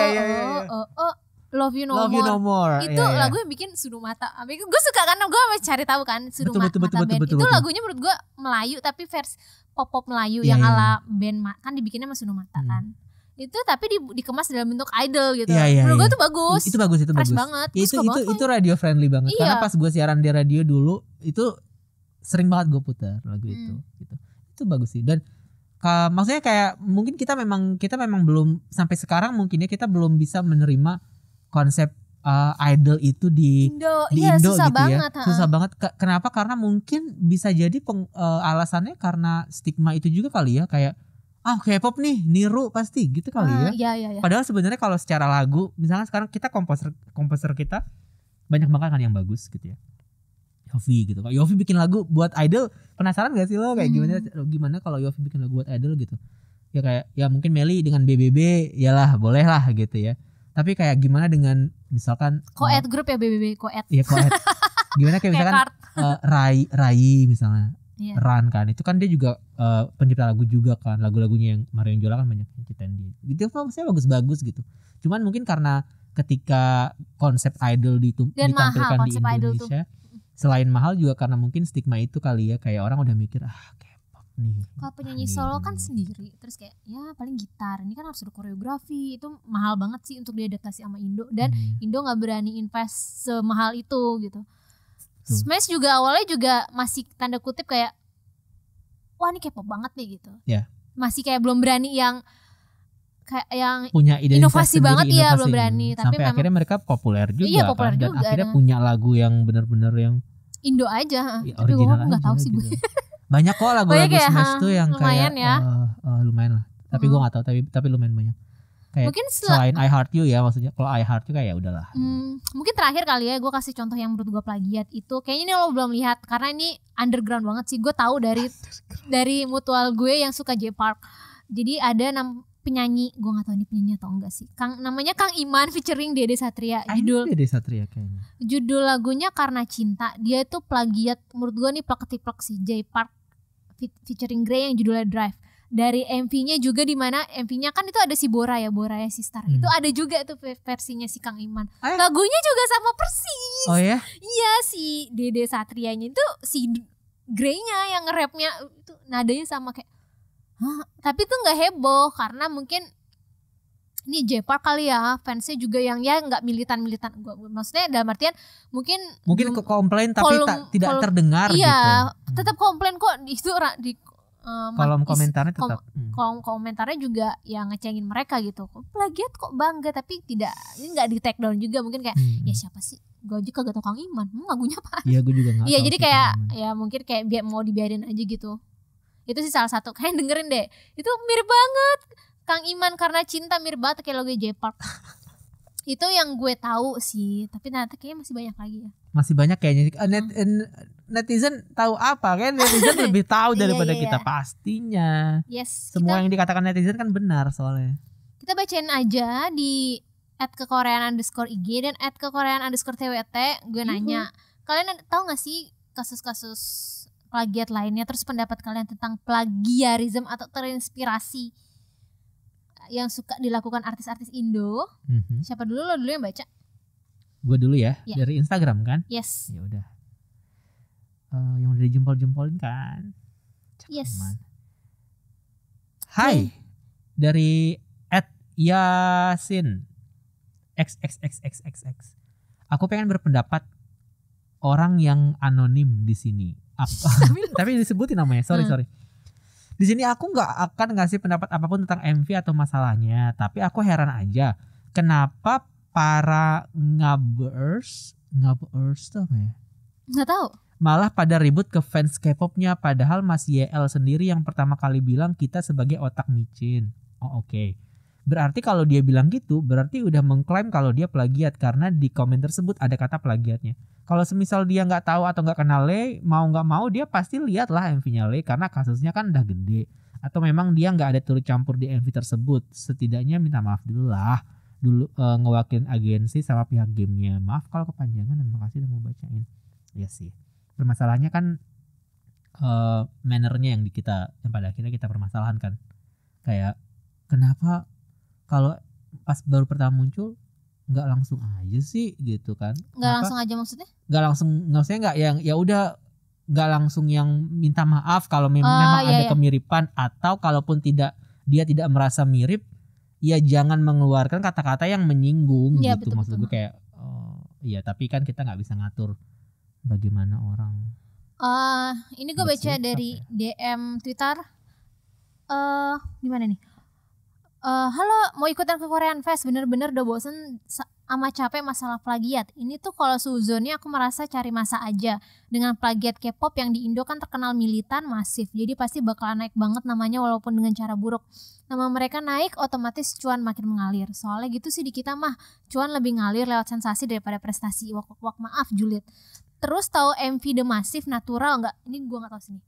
Love You No More. Itu lagu yang bikin Sudu Mata. Gue suka karena gue cari tahu kan Sudu Mata band. Itu lagunya menurut gue Melayu tapi versi pop Melayu yang ala band kan dibikinnya sama Sudu Mata kan. Itu tapi dikemas dalam bentuk idol gitu. Menurut gue tuh bagus. Itu bagus. Fresh banget. Itu radio friendly banget. Karena pas gue siaran di radio dulu itu sering banget gue putar lagu itu gitu. Itu bagus sih. Dan maksudnya kayak mungkin kita memang belum sampai sekarang mungkin ya kita belum bisa menerima konsep idol itu di Indo susah gitu banget, ya. Susah banget. Kenapa? Karena mungkin bisa jadi alasannya karena stigma itu juga kali ya, kayak K-pop nih niru pasti gitu kali ya. Iya. Padahal sebenarnya kalau secara lagu, misalnya sekarang kita komposer kita banyak banget kan yang bagus gitu ya. Yofi gitu. Kalau Yofi bikin lagu buat idol, penasaran gak sih lo kayak gimana kalau Yofi bikin lagu buat idol gitu? Ya kayak ya mungkin Melly dengan BBB yalah boleh lah gitu ya. Tapi kayak gimana dengan misalkan Koet grup ya BBB Koet. Iya Koet. Gimana kayak misalkan Rai misalnya. Yeah. Ran kan itu kan dia juga pencipta lagu juga kan, lagu-lagunya yang Mario Jola kan banyak yang ciptain dia. Gitu maksudnya bagus-bagus gitu. Cuman mungkin karena ketika konsep idol ditampilkan di Indonesia selain mahal juga karena mungkin stigma itu kali ya, kayak orang udah mikir K-pop nih. Kalau penyanyi solo kan sendiri terus kayak ya paling gitar, ini kan harus ada koreografi, itu mahal banget sih untuk diadaptasi sama Indo dan Indo nggak berani invest semahal itu gitu. Smash juga awalnya juga masih tanda kutip kayak wah ini K-pop banget nih gitu. Yeah. Masih kayak belum berani yang kayak yang punya inovasi banget ya, belum berani. Tapi sampai akhirnya mereka populer juga. Iya, populer kan? Dan juga. akhirnya punya lagu yang benar-benar yang Indo aja. Ya, tapi gue nggak tahu sih gitu. gue. Banyak kok lagu-lagu Smash tuh yang lumayan kayak lumayan lah. Tapi gue nggak tahu tapi lumayan banyak. Kayak mungkin selain I Heart You ya, maksudnya kalau I Heart You kayak ya udahlah. Mungkin terakhir kali ya gue kasih contoh yang menurut gue plagiat itu. Kayaknya ini lo belum lihat karena ini underground banget sih. Gue tahu dari mutual gue yang suka J Park. Jadi ada penyanyi, gue nggak tahu ini penyanyi atau enggak sih. Namanya Kang Iman featuring Dede Satria. Dede Satria kayaknya. Judul lagunya Karena Cinta. Dia itu plagiat menurut gue nih plek-ketiplek si Jay Park featuring Grey yang judulnya Drive. Dari MV-nya juga, di mana MV-nya kan itu ada si Bora ya Sister. Itu ada juga tuh versinya si Kang Iman. Lagunya juga sama persis. Oh ya? Iya, si Dede Satrianya itu si Grey-nya yang nge-rapnya itu nadanya sama kayak. Hah? Tapi itu nggak heboh karena mungkin ini J-Park kali ya, fansnya juga yang ya nggak militan-militan. Maksudnya dalam artian mungkin komplain tapi tidak terdengar iya, gitu. Tetap komplain kok di kolom komentarnya tetap. Kolom komentarnya juga yang ngecengin mereka gitu. Plagiat kok bangga, tapi ini nggak di take down juga, mungkin kayak ya siapa sih? Gue aja kagak tau Kang Iman. Lagunya apa? Iya, gue juga nggak tahu. Iya, jadi kayak ya mungkin kayak mau dibiarin aja gitu. Itu sih salah satu. Kalian dengerin deh. Itu mirip banget Kang Iman Karena Cinta, mirip banget kayak logo J-Park. Itu yang gue tahu sih. Tapi nanti kayaknya masih banyak lagi ya. Masih banyak kayaknya. Netizen tahu apa kan? Netizen lebih tahu daripada kita pastinya. Yes. Semua yang dikatakan netizen kan benar soalnya. Kita bacain aja di @kekorean_ig dan @kekorean_twt. Gue nanya, kalian tahu nggak sih kasus-kasus plagiat lainnya, terus pendapat kalian tentang plagiarisme atau terinspirasi yang suka dilakukan artis-artis Indo? Siapa dulu, lo dulu yang baca? Gue dulu ya, dari Instagram kan? Yes. Ya udah. Yang udah dijempol-jempolin kan? Yes. Hai, dari @yasin xxxxxx. Aku pengen berpendapat orang yang anonim di sini. Tapi disebutin namanya. Sorry. Di sini aku nggak akan ngasih pendapat apapun tentang MV atau masalahnya. Tapi aku heran aja, kenapa para ngabers tuh apa ya? Nggak tahu. Malah pada ribut ke fans K-popnya, padahal Mas YL sendiri yang pertama kali bilang kita sebagai otak micin. Oh oke. Berarti kalau dia bilang gitu, berarti udah mengklaim kalau dia plagiat karena di komen tersebut ada kata plagiatnya. Kalau semisal dia nggak tahu atau nggak kenal Lee, mau nggak mau dia pasti lihat lah MV-nya Lee karena kasusnya kan udah gede. Atau memang dia nggak ada turut campur di MV tersebut. Setidaknya minta maaf dulu lah. Ngewakilin agensi sama pihak gamenya. Maaf kalau kepanjangan dan makasih udah mau bacain. Iya sih. Permasalahannya kan mannernya yang pada akhirnya kita permasalahan kan. Kayak kenapa kalau pas baru pertama muncul nggak langsung aja sih gitu kan? Nggak langsung aja maksudnya? Nggak langsung, maksudnya nggak yang ya udah nggak langsung yang minta maaf kalau memang ada kemiripan, atau kalaupun dia tidak merasa mirip, ya jangan mengeluarkan kata-kata yang menyinggung ya, gitu. Maksud gue kayak iya, tapi kan kita nggak bisa ngatur bagaimana orang. Ini gue baca dari DM Twitter. Gimana nih? Halo, mau ikutan ke Korean Fest, bener-bener udah bosen sama capek masalah plagiat. Ini tuh kalau suzonnya aku merasa cari masa aja. Dengan plagiat K-pop yang di Indo kan terkenal militan masif, jadi pasti bakalan naik banget namanya walaupun dengan cara buruk. Nama mereka naik, otomatis cuan makin mengalir. Soalnya gitu sih di kita mah, cuan lebih ngalir lewat sensasi daripada prestasi. Wak maaf Julid. Terus tahu MV The Massive Natural nggak? Ini gue nggak tahu sini.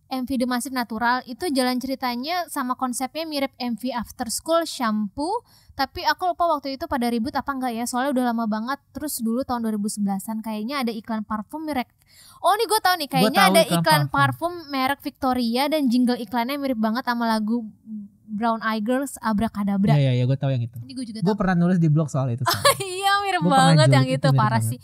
MV The Massive Natural itu jalan ceritanya sama konsepnya mirip MV After School Shampoo, tapi aku lupa waktu itu pada ribut apa enggak ya, soalnya udah lama banget. Terus dulu tahun 2011an kayaknya ada iklan parfum merek, nih gue tahu nih, kayaknya ada iklan parfum merek Victoria dan jingle iklannya mirip banget sama lagu Brown Eye Girls Abracadabra. Iya gue tahu yang itu. Ini gue juga tahu. Gue pernah nulis di blog soal itu. Iya mirip banget yang itu, parah sih.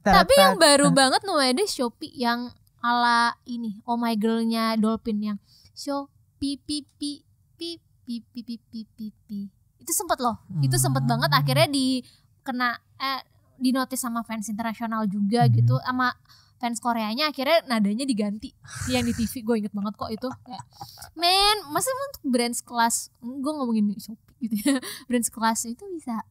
Tapi yang baru banget ada Shopee yang ala ini Oh My Girl-nya Dolphin yang Shopee pipi. Itu sempet loh. Itu sempet banget akhirnya di notice sama fans internasional juga gitu, sama fans Koreanya, akhirnya nadanya diganti yang di TV. Gue inget banget kok itu kayak, masa untuk brand kelas, gue ngomongin Shopee gitu ya, brand kelas itu bisa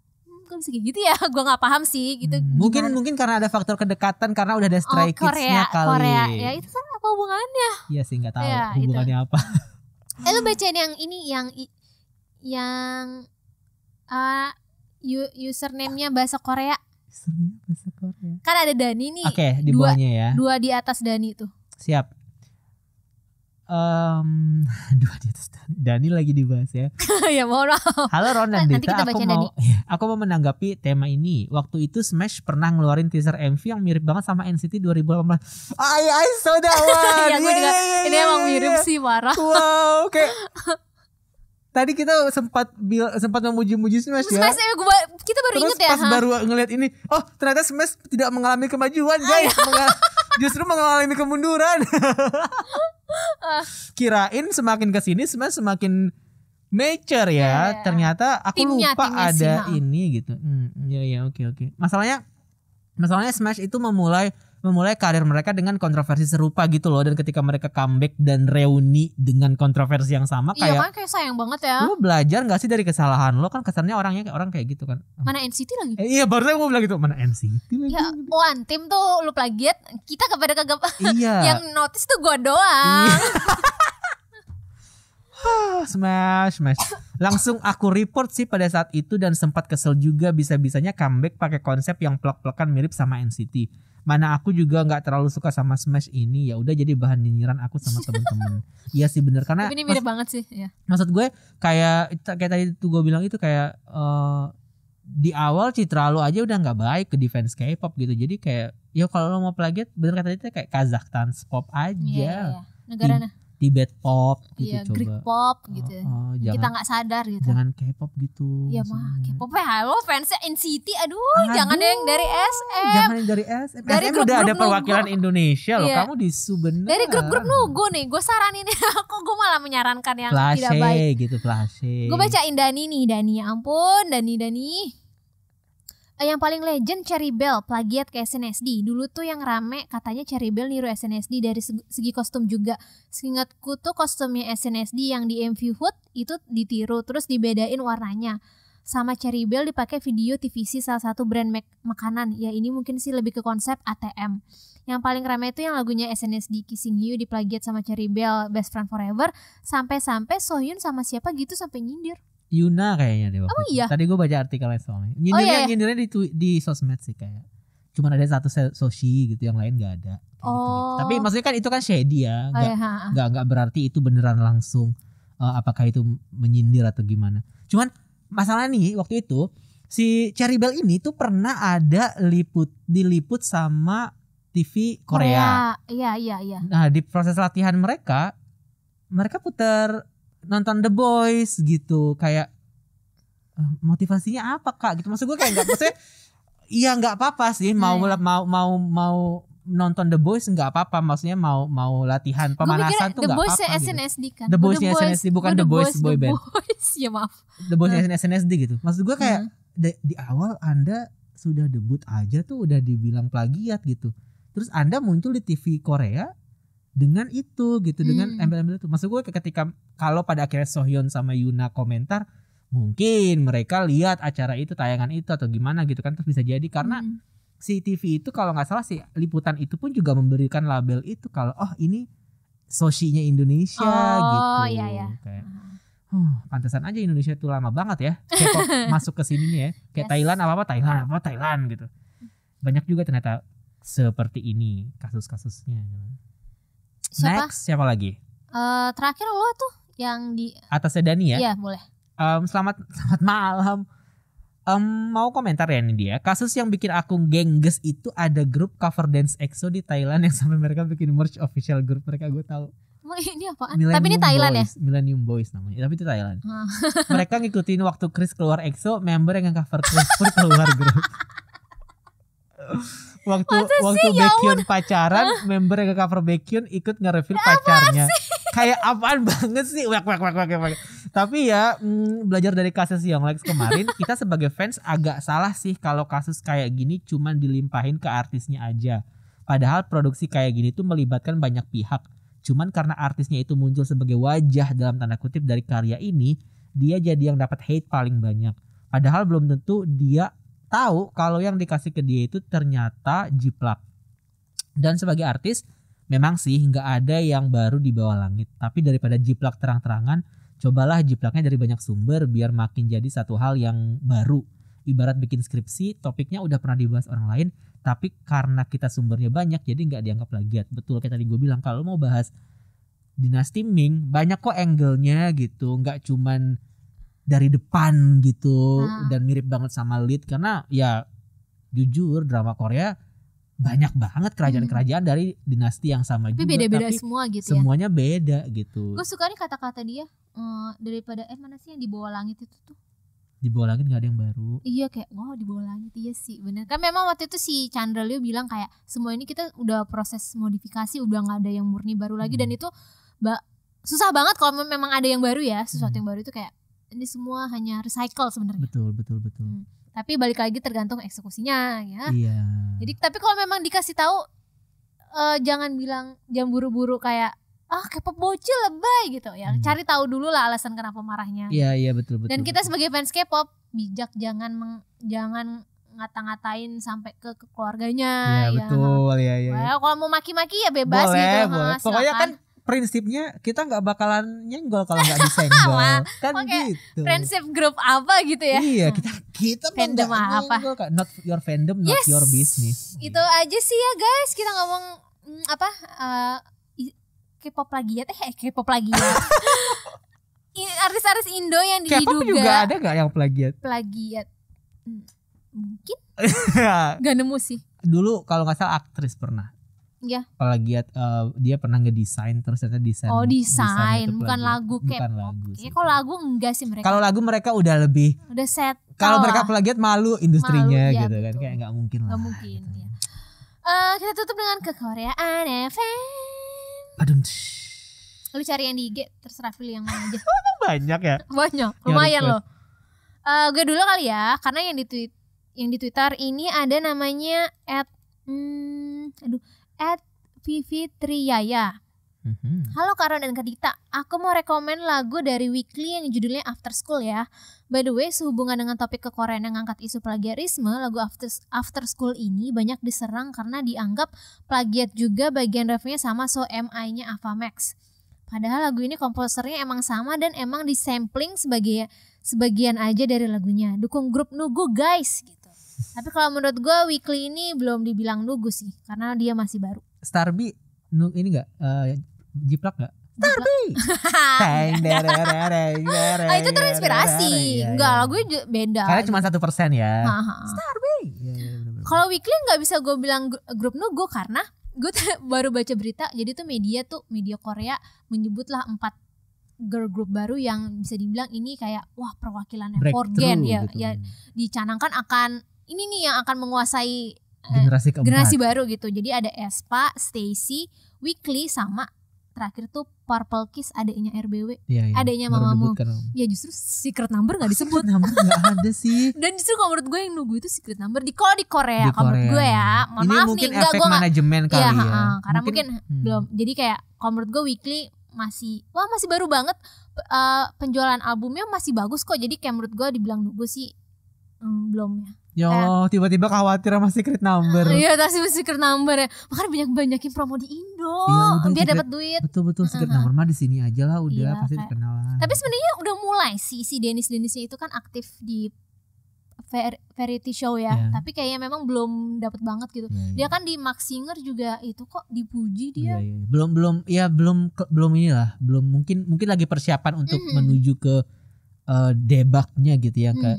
kayak gitu ya, gue nggak paham sih gitu. Mungkin karena ada faktor kedekatan, karena udah ada Stray Kids-nya kali. Korea ya, itu kan apa hubungannya? Iya sih, nggak tahu hubungannya itu. Apa. Lu bacain yang ini, yang username-nya bahasa Korea. Bahasa Korea. Kan ada Dani nih. Oke, di bawahnya ya. Dua di atas Dani tuh. Siap. Aduh di atas Dani lagi dibahas ya. Ya mohon maaf. Halo Ron dan Nanti Dita, kita aku baca mau aku mau menanggapi tema ini. Waktu itu Smash pernah ngeluarin teaser MV yang mirip banget sama NCT 2018. I saw that one. Ya gue juga ini emang mirip sih parah. Wow, kayak tadi kita sempat memuji-muji Smash ya. Smash kita baru Terus inget ya. pas baru ngeliat ini, oh ternyata Smash tidak mengalami kemajuan guys, justru mengalami kemunduran. Kirain semakin kesini Smash semakin mature ya. Ternyata aku Timnya lupa ada sih, ini gitu. Ya oke. Masalahnya Smash itu memulai karir mereka dengan kontroversi serupa gitu loh, dan ketika mereka comeback dan reuni dengan kontroversi yang sama Iya kayak kan kayak sayang banget ya. lu belajar gak sih dari kesalahan lo? Kan kesannya orang kayak gitu kan. Mana NCT lagi? Iya barusan gue bilang gitu, mana NCT lagi. Ya One Team tuh lu plagiat, kita kepada kagak Iya. yang notice tuh gue doang. Smash. Langsung aku report sih pada saat itu dan sempat kesel juga bisa-bisanya comeback pakai konsep yang plek-plekan mirip sama NCT. Mana aku juga nggak terlalu suka sama Smash ini, ya udah jadi bahan nyinyiran aku sama temen-temen. Iya sih bener karena Tapi ini mirip banget sih ya. maksud gue kayak tadi tuh gue bilang itu kayak di awal citra lo aja udah nggak baik ke defense K-pop gitu. Jadi kayak ya kalau lo mau plagiat bener kata itu kayak Kazakhstan pop aja. Iya. Negaranya. Tibet pop gitu Iya, coba. Greek pop gitu. Kita nggak sadar gitu. Jangan K-pop gitu. Iya mah, maksudnya. K-pop halo fansnya NCT, aduh jangan deh yang dari SM. Jangan yang dari SM. Dari SM grup-grup udah ada nunggu. perwakilan Indonesia loh. Iya. Kamu di bener. Dari grup-grup nunggu nih, gue saranin gue malah menyarankan yang tidak baik. Flashe gitu, flashe. Gue bacain Dani nih, Dani ya ampun, Dani. Yang paling legend Cherry Bell plagiat ke SNSD. Dulu tuh yang rame katanya Cherry Bell niru SNSD dari segi kostum juga. Seingatku tuh kostumnya SNSD yang di MV Hood itu ditiru terus dibedain warnanya. Sama Cherry Bell dipakai video TVC salah satu brand makanan. Ya ini mungkin sih lebih ke konsep ATM. Yang paling rame itu yang lagunya SNSD Kissing You diplagiat sama Cherry Bell Best Friend Forever. Sampai-sampai Sohyun sama siapa gitu sampai nyindir. Yuna kayaknya deh waktu itu. Iya? Tadi gue baca artikelnya soalnya. Nyindirnya di sosmed sih kayak. Cuman ada satu Soshi gitu, yang lain gak ada. Kayak gitu. Tapi maksudnya kan itu kan shady ya. Gak berarti itu beneran langsung apakah itu menyindir atau gimana. Cuman masalah nih waktu itu si Cherry Bell ini tuh pernah ada diliput sama TV Korea. Iya. Nah di proses latihan mereka putar nonton The Boys gitu, kayak motivasinya apa kak gitu. Maksud gue kayak maksudnya iya nggak apa-apa sih mau nonton The Boys nggak apa-apa, maksudnya mau latihan pemanasan tuh nggak apa-apa. The Boys SNSD kan. The Boys-nya SNSD bukan The Boys boy band. Ya maaf. The Boys-nya SNSD gitu. Maksud gue kayak di awal Anda sudah debut aja tuh udah dibilang plagiat gitu. Terus Anda muncul di TV Korea dengan itu gitu, dengan embel-embel itu. Maksud gue ketika kalau pada akhirnya Sohyun sama Yuna komentar, mungkin mereka lihat acara itu, tayangan itu atau gimana gitu kan, terus bisa jadi karena si TV itu kalau nggak salah sih liputan itu pun juga memberikan label itu kalau ini Soshi-nya Indonesia gitu. Iya. Kayak pantesan aja Indonesia itu lama banget ya K-pop masuk ke sininya ya. Kayak Thailand Thailand gitu. Banyak juga ternyata seperti ini kasus-kasusnya. Next siapa lagi? Terakhir lo tuh yang di atasnya Dani ya? Iya boleh. Selamat malam. Mau komentar ya ini dia. Kasus yang bikin aku gengges itu ada grup cover dance EXO di Thailand yang sampai mereka bikin merch official grup mereka, gue tahu. Ini apaan? Tapi ini Thailand Boys, ya? Millennium Boys namanya. Tapi itu Thailand. Mereka ngikutin waktu Chris keluar EXO, member yang cover Chris pun keluar grup. Waktu Baekhyun pacaran, member yang cover Baekhyun ikut nge-reveal pacarnya. Kayak apaan banget sih. Wak. Tapi ya belajar dari kasus Younglex kemarin, kita sebagai fans agak salah sih kalau kasus kayak gini cuman dilimpahin ke artisnya aja. Padahal produksi kayak gini tuh melibatkan banyak pihak. Cuman karena artisnya itu muncul sebagai wajah dalam tanda kutip dari karya ini, dia jadi yang dapat hate paling banyak. Padahal belum tentu dia tahu kalau yang dikasih ke dia itu ternyata jiplak. Dan sebagai artis memang sih nggak ada yang baru di bawah langit. Tapi daripada jiplak terang-terangan, cobalah jiplaknya dari banyak sumber biar makin jadi satu hal yang baru. Ibarat bikin skripsi, topiknya udah pernah dibahas orang lain, tapi karena kita sumbernya banyak jadi nggak dianggap plagiat. Betul kayak tadi gue bilang, kalau mau bahas Dinasti Ming banyak kok angle-nya gitu, nggak cuman dari depan gitu dan mirip banget sama lead, karena ya jujur drama Korea banyak banget kerajaan-kerajaan dari dinasti yang sama Tapi juga, beda-beda tapi semua gitu ya. semuanya beda gitu. Gue suka nih kata-kata dia daripada mana sih yang di bawah langit itu tuh. Di bawah langit nggak ada yang baru. Iya kayak wow di bawah langit, iya sih bener. Kan memang waktu itu si Chandra Liu bilang kayak semua ini kita udah proses modifikasi, udah nggak ada yang murni baru lagi. Dan itu susah banget kalau memang ada yang baru ya, sesuatu yang baru itu kayak ini semua hanya recycle sebenarnya. Betul. Tapi balik lagi tergantung eksekusinya ya. Iya. Jadi tapi kalau memang dikasih tahu jangan buru-buru kayak K-pop bocil lebay gitu ya. Cari tahu dulu lah alasan kenapa marahnya. Iya betul. Dan kita sebagai fans K-pop bijak, jangan ngata-ngatain sampai ke keluarganya. Iya betul ya. Well, kalau mau maki-maki ya bebas boleh, gitu. Boleh. Pokoknya kan prinsipnya kita nggak bakalan nyenggol kalau nggak disenggol. Kan gitu. Friendship group apa gitu ya. Iya kita fandom apa? Not your fandom, not your business. Itu aja sih ya guys. Kita ngomong K-pop plagiat. K-pop plagiat. Artis-artis Indo yang diduga K-pop juga ada gak yang plagiat? Plagiat mungkin gak nemu sih. Dulu kalau gak salah aktris pernah. Iya. Plagiat dia pernah ngedesain terus ternyata desain bukan lagu K-pop. Bukan lagu sih. Kalau lagu enggak sih mereka. Kalau lagu mereka udah lebih set. Kalau mereka plagiat malu industrinya ya, gitu betul. Kan kayak gak mungkin lah. Gak mungkin gitu. ya. Kita tutup dengan kekoreaan FM. Aduh. Lu cari yang di IG, terserah pilih yang mana aja. Banyak ya? Banyak, lumayan loh. Gue dulu kali ya, karena yang di Twitter ini ada namanya @Vivitriaya. Halo Karan dan Kadita, aku mau rekomen lagu dari Weekly yang judulnya After School ya. By the way, sehubungan dengan topik kekoreaan yang ngangkat isu plagiarisme, lagu After School ini banyak diserang karena dianggap plagiat juga, bagian refnya sama so MI-nya Avamax. Padahal lagu ini komposernya emang sama dan emang disampling sebagian aja dari lagunya. Dukung grup Nugu guys gitu. Tapi kalau menurut gue Weekly ini belum dibilang Nugu sih, karena dia masih baru. Starby ini enggak jiplak enggak? Starby. Itu terinspirasi. Enggak, lagunya beda. Karena cuma 1% ya. Starby. Kalau Weekly enggak bisa gue bilang grup Nugu karena gue baru baca berita. Jadi tuh media Korea menyebutlah 4 girl group baru yang bisa dibilang ini kayak wah perwakilannya Forgen ya, gitu. Ya dicanangkan akan ini nih yang akan menguasai generasi baru gitu. Jadi ada aespa, Stacy, Weekly sama terakhir tuh Purple Kiss adeknya RBW. Iya. Adeknya Mamamoo. Ya justru Secret Number gak disebut. Secret Number gak ada sih. Dan justru kalau menurut gue yang nunggu itu Secret Number di Korea. Kalau menurut gue ya, mohon ini maaf mungkin nih, efek manajemen kali ya. Karena mungkin belum. Jadi kayak kalau menurut gue Weekly masih baru banget, penjualan albumnya masih bagus kok. Jadi kayak menurut gue dibilang nunggu sih belum ya. Yo, tiba-tiba khawatir sama Secret Number. Iya, masih Secret Number ya. Makanya banyakin promo di Indo biar dapat duit. Betul Secret Number mah di sini aja lah udah pasti kayak kenalan. Tapi sebenarnya udah mulai si Dennisnya itu kan aktif di variety show ya. Tapi kayaknya memang belum dapat banget gitu. Dia kan di Max Singer juga itu kok dipuji dia. Belum inilah. Belum mungkin lagi persiapan untuk menuju ke debaknya gitu ya, ke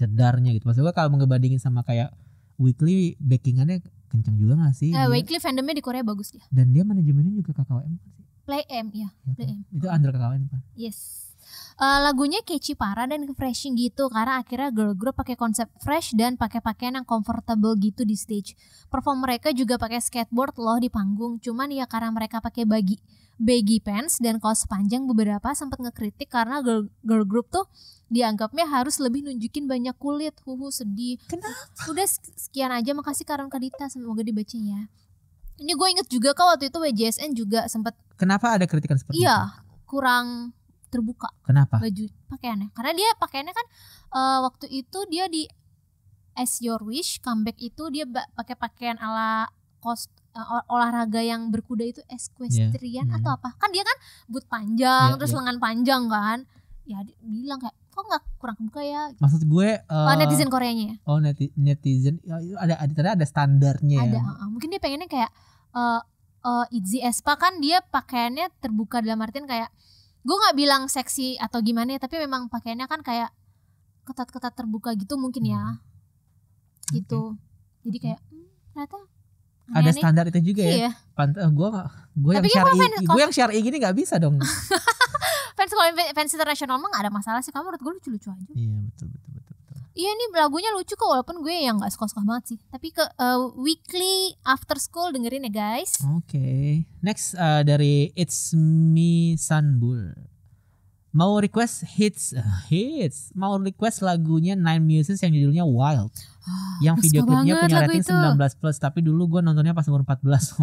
cedarnya gitu. Maksudnya kalau ngebandingin sama kayak Weekly, backingannya kencang juga gak sih? Weekly fandomnya di Korea bagus dia. Dan dia manajemennya juga KKWM sih. Play M ya. Play M. Itu under KKWM kan? Yes. Lagunya catchy parah dan refreshing gitu karena akhirnya girl group pakai konsep fresh dan pakai pakaian yang comfortable gitu di stage. Perform mereka juga pakai skateboard loh di panggung. Cuman ya karena mereka pakai baggy pants dan kaos panjang, beberapa sempat ngekritik karena girl group tuh dianggapnya harus lebih nunjukin banyak kulit. Sedih. Kenapa? Udah sekian aja, makasih Karan Kadita, semoga dibaca ya. Ini gue inget juga kok waktu itu WJSN juga sempat. Kenapa ada kritikan seperti itu? Iya, kurang terbuka. Kenapa? Baju pakaiannya. Karena dia pakaiannya kan waktu itu dia di As Your Wish comeback itu dia pakai pakaian ala olahraga yang berkuda itu equestrian atau apa. Kan dia kan boot panjang terus lengan panjang kan. Ya dia bilang kayak kok nggak kurang kebuka ya. Maksud gue netizen Koreanya ya. Netizen ada standarnya. Ada. Mungkin dia pengennya kayak Itzy Espa kan dia pakaiannya terbuka, dalam artian kayak gue nggak bilang seksi atau gimana ya, tapi memang pakaiannya kan kayak ketat-ketat terbuka gitu mungkin ya, gitu. Jadi kayak ternyata ada standar itu juga ya. Iya. Gue yang syar'i gini nggak bisa dong. fans internasional mah gak ada masalah sih, kamu menurut gue lucu-lucu aja. Iya betul. Iya, ini lagunya lucu kok, walaupun gue yang nggak suka-suka banget sih. Tapi ke weekly after school dengerin ya guys. Oke. Next dari It's Me Sunbull. Mau request hits. Mau request lagunya Nine Muses yang judulnya Wild. Yang video klipnya punya rating 19+, tapi dulu gue nontonnya pas umur 14.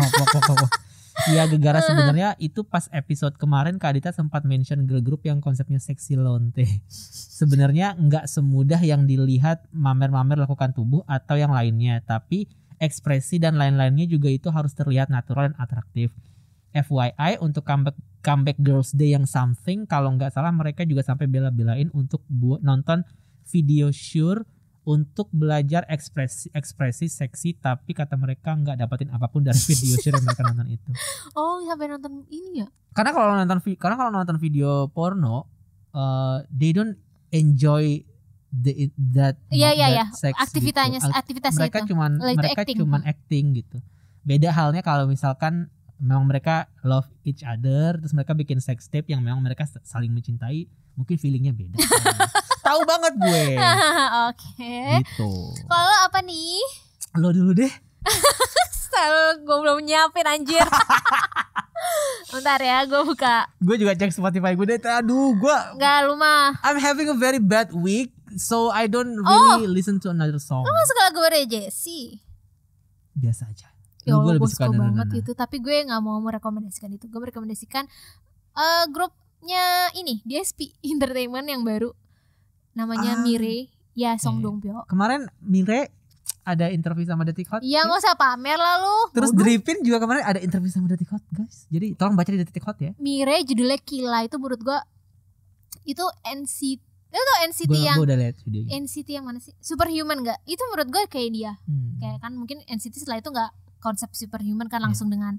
Iya, gegara sebenarnya itu pas episode kemarin Kak Adita sempat mention girl group yang konsepnya seksi lonte. Sebenarnya nggak semudah yang dilihat mamer-mamer lakukan tubuh atau yang lainnya, tapi ekspresi dan lain-lainnya juga itu harus terlihat natural dan atraktif. FYI untuk comeback Girls Day yang something, kalau nggak salah mereka juga sampai bela-belain untuk nonton video sure untuk belajar ekspresi seksi, tapi kata mereka nggak dapetin apapun dari video share yang mereka nonton itu. Oh, sampai nonton ini ya? Karena kalau nonton video porno, they don't enjoy that aktivitasnya gitu. Mereka itu. mereka cuman acting gitu. Beda halnya kalau misalkan memang mereka love each other, terus mereka bikin sex tape yang memang mereka saling mencintai, mungkin feelingnya beda. Tahu banget gue. Oke. Gitu. Kalau apa nih? Lo dulu deh. Style gue belum nyiapin anjir. Bentar ya, gue buka. Gue juga cek Spotify gue deh. Aduh, gue Enggak, lu mah. I'm having a very bad week, so I don't really listen to another song. Lu gak suka lagu dari Jessie? Biasa aja. Ya gue Allah, lebih gue suka banget Nana. itu. Tapi gue gak mau merekomendasikan itu. Gue merekomendasikan grupnya ini, DSP Entertainment yang baru. Namanya Mire. Ya, Song Dong Pyo. Kemarin Mire ada interview sama Detik Hot. Ya gak usah pamer lah lu. Terus Dripin juga kemarin ada interview sama Detik Hot, guys. Jadi tolong baca di Detik Hot ya. Mire judulnya Kila, itu menurut gue itu NCT. Lu tau NCT yang udah lihat videonya. NCT yang mana sih? Superhuman gak? Itu menurut gue kayak dia. Kayak kan mungkin NCT setelah itu gak konsep superhuman kan, langsung dengan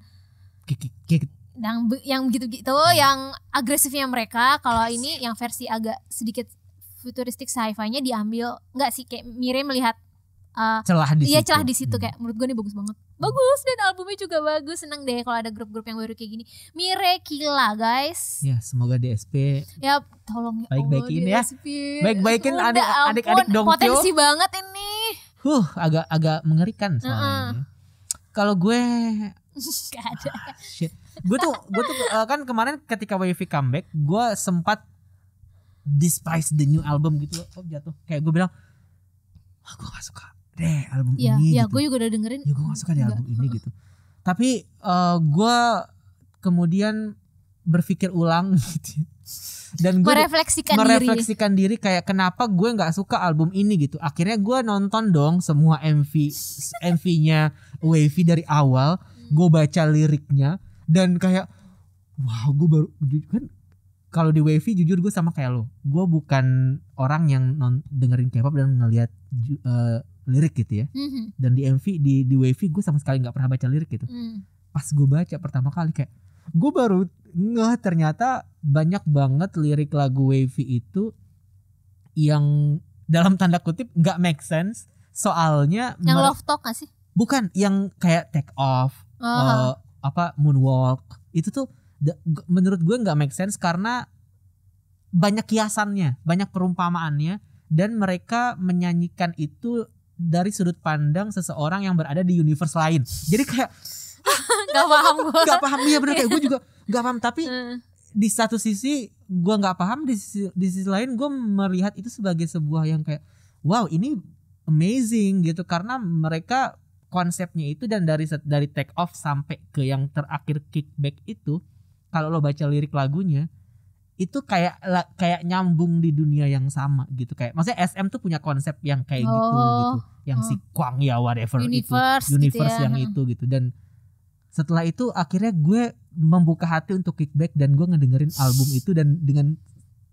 yang gitu-gitu, yang agresifnya mereka. Kalau ini yang versi agak sedikit futuristik sci-fi-nya diambil. Enggak sih, kayak Mire melihat celah di situ. Iya, celah di situ. Kayak menurut gue nih bagus banget. Bagus, dan albumnya juga bagus. Seneng deh kalau ada grup-grup yang baru kayak gini. Mire Kila, guys. Ya, semoga DSP ya tolong ya baik-baikin ya. Baik-baikin Udah, adik-adik Dongkyo. Potensi banget ini. Agak mengerikan soalnya. Kalau gue Gak ada. Gue tuh kan kemarin ketika WiFi comeback, gue sempat despise the new album gitu loh. Jatuh kayak gue bilang, gue gak suka deh album ini. Ya, gitu. gue juga udah dengerin. Ya gue gak suka deh album ini gitu. Tapi gue kemudian berpikir ulang gitu. Dan gue merefleksikan diri kayak kenapa gue gak suka album ini gitu. Akhirnya gue nonton dong semua MV-nya WiFi dari awal. Gue baca liriknya dan kayak wow, gue baru kan. Kalau di WiFi jujur gue sama kayak lo. Gue bukan orang yang dengerin K-pop dan ngelihat lirik gitu ya. Dan di MV di WiFi gue sama sekali nggak pernah baca lirik gitu. Pas gue baca pertama kali kayak gue baru ngeh ternyata banyak banget lirik lagu WiFi itu yang dalam tanda kutip nggak make sense. Soalnya yang love talk gak sih? Bukan, yang kayak take off, moonwalk itu tuh. Menurut gue nggak make sense karena banyak kiasannya, banyak perumpamaannya, dan mereka menyanyikan itu dari sudut pandang seseorang yang berada di universe lain. Jadi kayak nggak paham gue. Nggak paham, iya benar, kayak gue juga nggak paham. Tapi di satu sisi gue nggak paham, di sisi lain gue melihat itu sebagai sebuah yang kayak wow, ini amazing gitu, karena mereka konsepnya itu, dan dari take off sampai ke yang terakhir kickback itu. Kalau lo baca lirik lagunya itu kayak nyambung di dunia yang sama gitu. Kayak maksudnya SM tuh punya konsep yang kayak gitu, yang si Kwang ya whatever universe gitu ya. Yang itu gitu. Dan setelah itu akhirnya gue membuka hati untuk kickback dan gue ngedengerin album itu dan dengan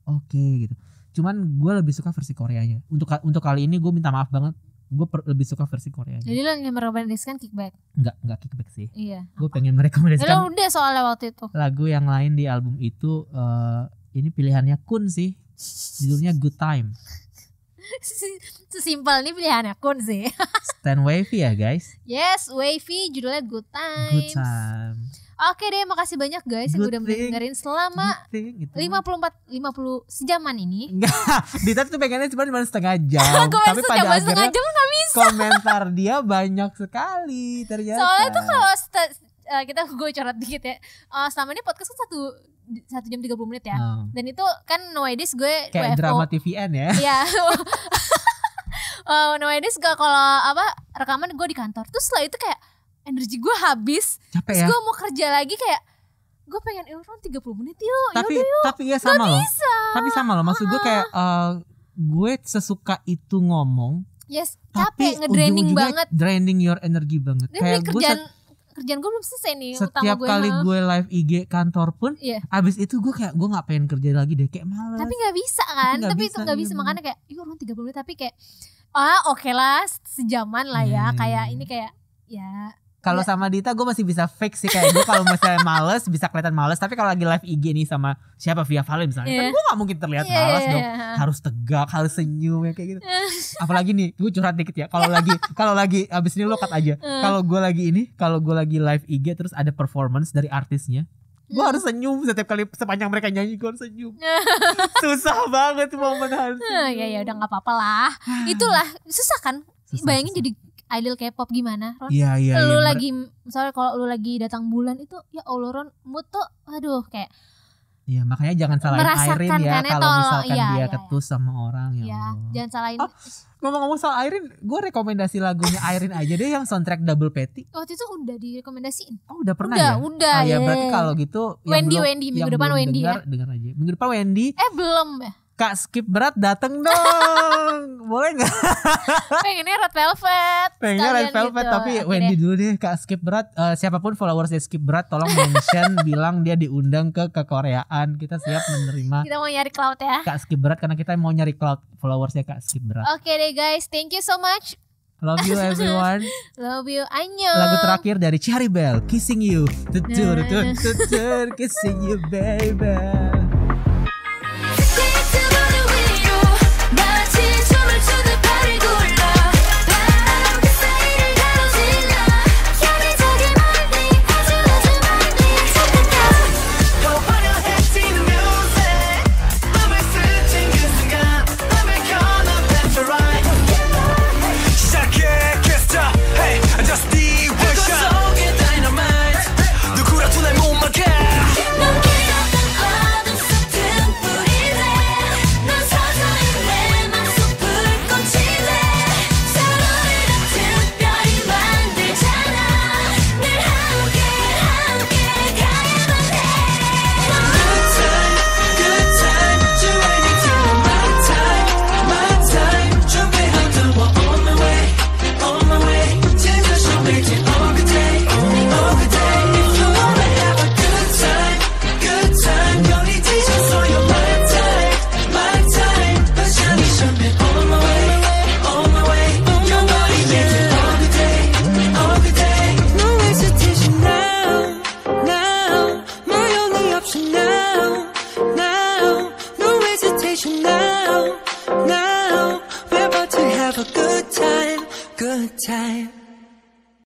oke gitu. Cuman gue lebih suka versi Koreanya. Untuk kali ini gue minta maaf banget Gue lebih suka versi Korea. Jadi lo yang merekomendasikan Kickback? Enggak Kickback sih. Iya. Gue pengen merekomendasikan. Lo udah soalnya waktu itu. Lagu yang lain di album itu ini pilihannya Kun sih. Judulnya Good Time. Sesimpel ini pilihannya Kun sih. Stan Wavy ya guys. Yes, Wavy judulnya Good Time. Good Time. Oke deh, makasih banyak guys yang udah mendengarin selama 50 sejaman ini. Enggak, Dita tuh pengennya cuma setengah jam. Tapi pada akhirnya gak bisa. Komentar dia banyak sekali ternyata. Soalnya tuh kalau gue coret dikit ya. Selama ini podcast kan 1 jam 30 menit ya. Dan itu kan nowadays gue kayak WFO. drama TVN ya. Iya. Nowadays gue kalau rekaman gue di kantor. Terus setelah itu kayak energi gue habis. Capek terus ya. gue mau kerja lagi kayak gue pengen 30 menit yuk. Tapi ya sama loh. Bisa. Tapi sama loh. Maksud gue kayak gue sesuka itu ngomong. Yes, tapi capek, ngedraining banget. Draining your energy banget. Dan kayak kerjaan gue belum selesai nih. Setiap kali gue live IG kantor pun, abis itu gue gak pengen kerja lagi deh, kayak malas. Tapi gak bisa kan? Tapi itu gak bisa, makanya kayak yuk 30 menit. Tapi kayak oke lah, sejaman lah ya. Kayak ini kayak ya. Kalau sama Dita gue masih bisa fake sih, kayak gue kalau misalnya males bisa kelihatan males. Tapi kalau lagi live IG nih sama siapa Via Valen misalnya, kan gue gak mungkin terlihat malas dong. Harus tegak, harus senyum ya kayak gitu. Apalagi nih, gue curhat dikit ya. Kalau lagi abis ini lo cut aja. Kalau gue lagi live IG terus ada performance dari artisnya, gue harus senyum setiap kali sepanjang mereka nyanyi, gue harus senyum. Susah banget momen harus. Ya udah nggak apa-apa lah. Itulah susah kan. Bayangin jadi idol K-pop gimana, Ron? Iya. Lu lagi misalnya kalau lu lagi datang bulan itu ya Allah Ron, mood tuh aduh kayak. Iya, makanya jangan salahin Airin ya kalau misalkan dia ketus sama orang ya. Iya, jangan salahin. Ngomong-ngomong soal Airin, gue rekomendasi lagunya Airin aja deh yang soundtrack Double Patty. Waktu itu udah direkomendasiin. Oh, udah pernah ya? Udah. Ya berarti kalau gitu Wendy minggu depan Wendy ya. Dengar aja. Minggu depan Wendy. Belum ya. Kak Skip Berat dateng dong. Boleh gak? Pengennya Red Velvet. Pengennya Red Velvet gitu. Tapi Wendy dulu deh. Kak Skip Berat, siapapun followersnya Skip Berat, tolong mention bilang dia diundang ke Koreaan. Kita siap menerima. Kita mau nyari cloud ya Kak Skip Berat, karena kita mau nyari cloud followersnya Kak Skip Berat. Oke deh guys, thank you so much. Love you everyone. Love you, annyeong. Lagu terakhir dari Cherry Bell, Kissing You. Kissing You baby. now.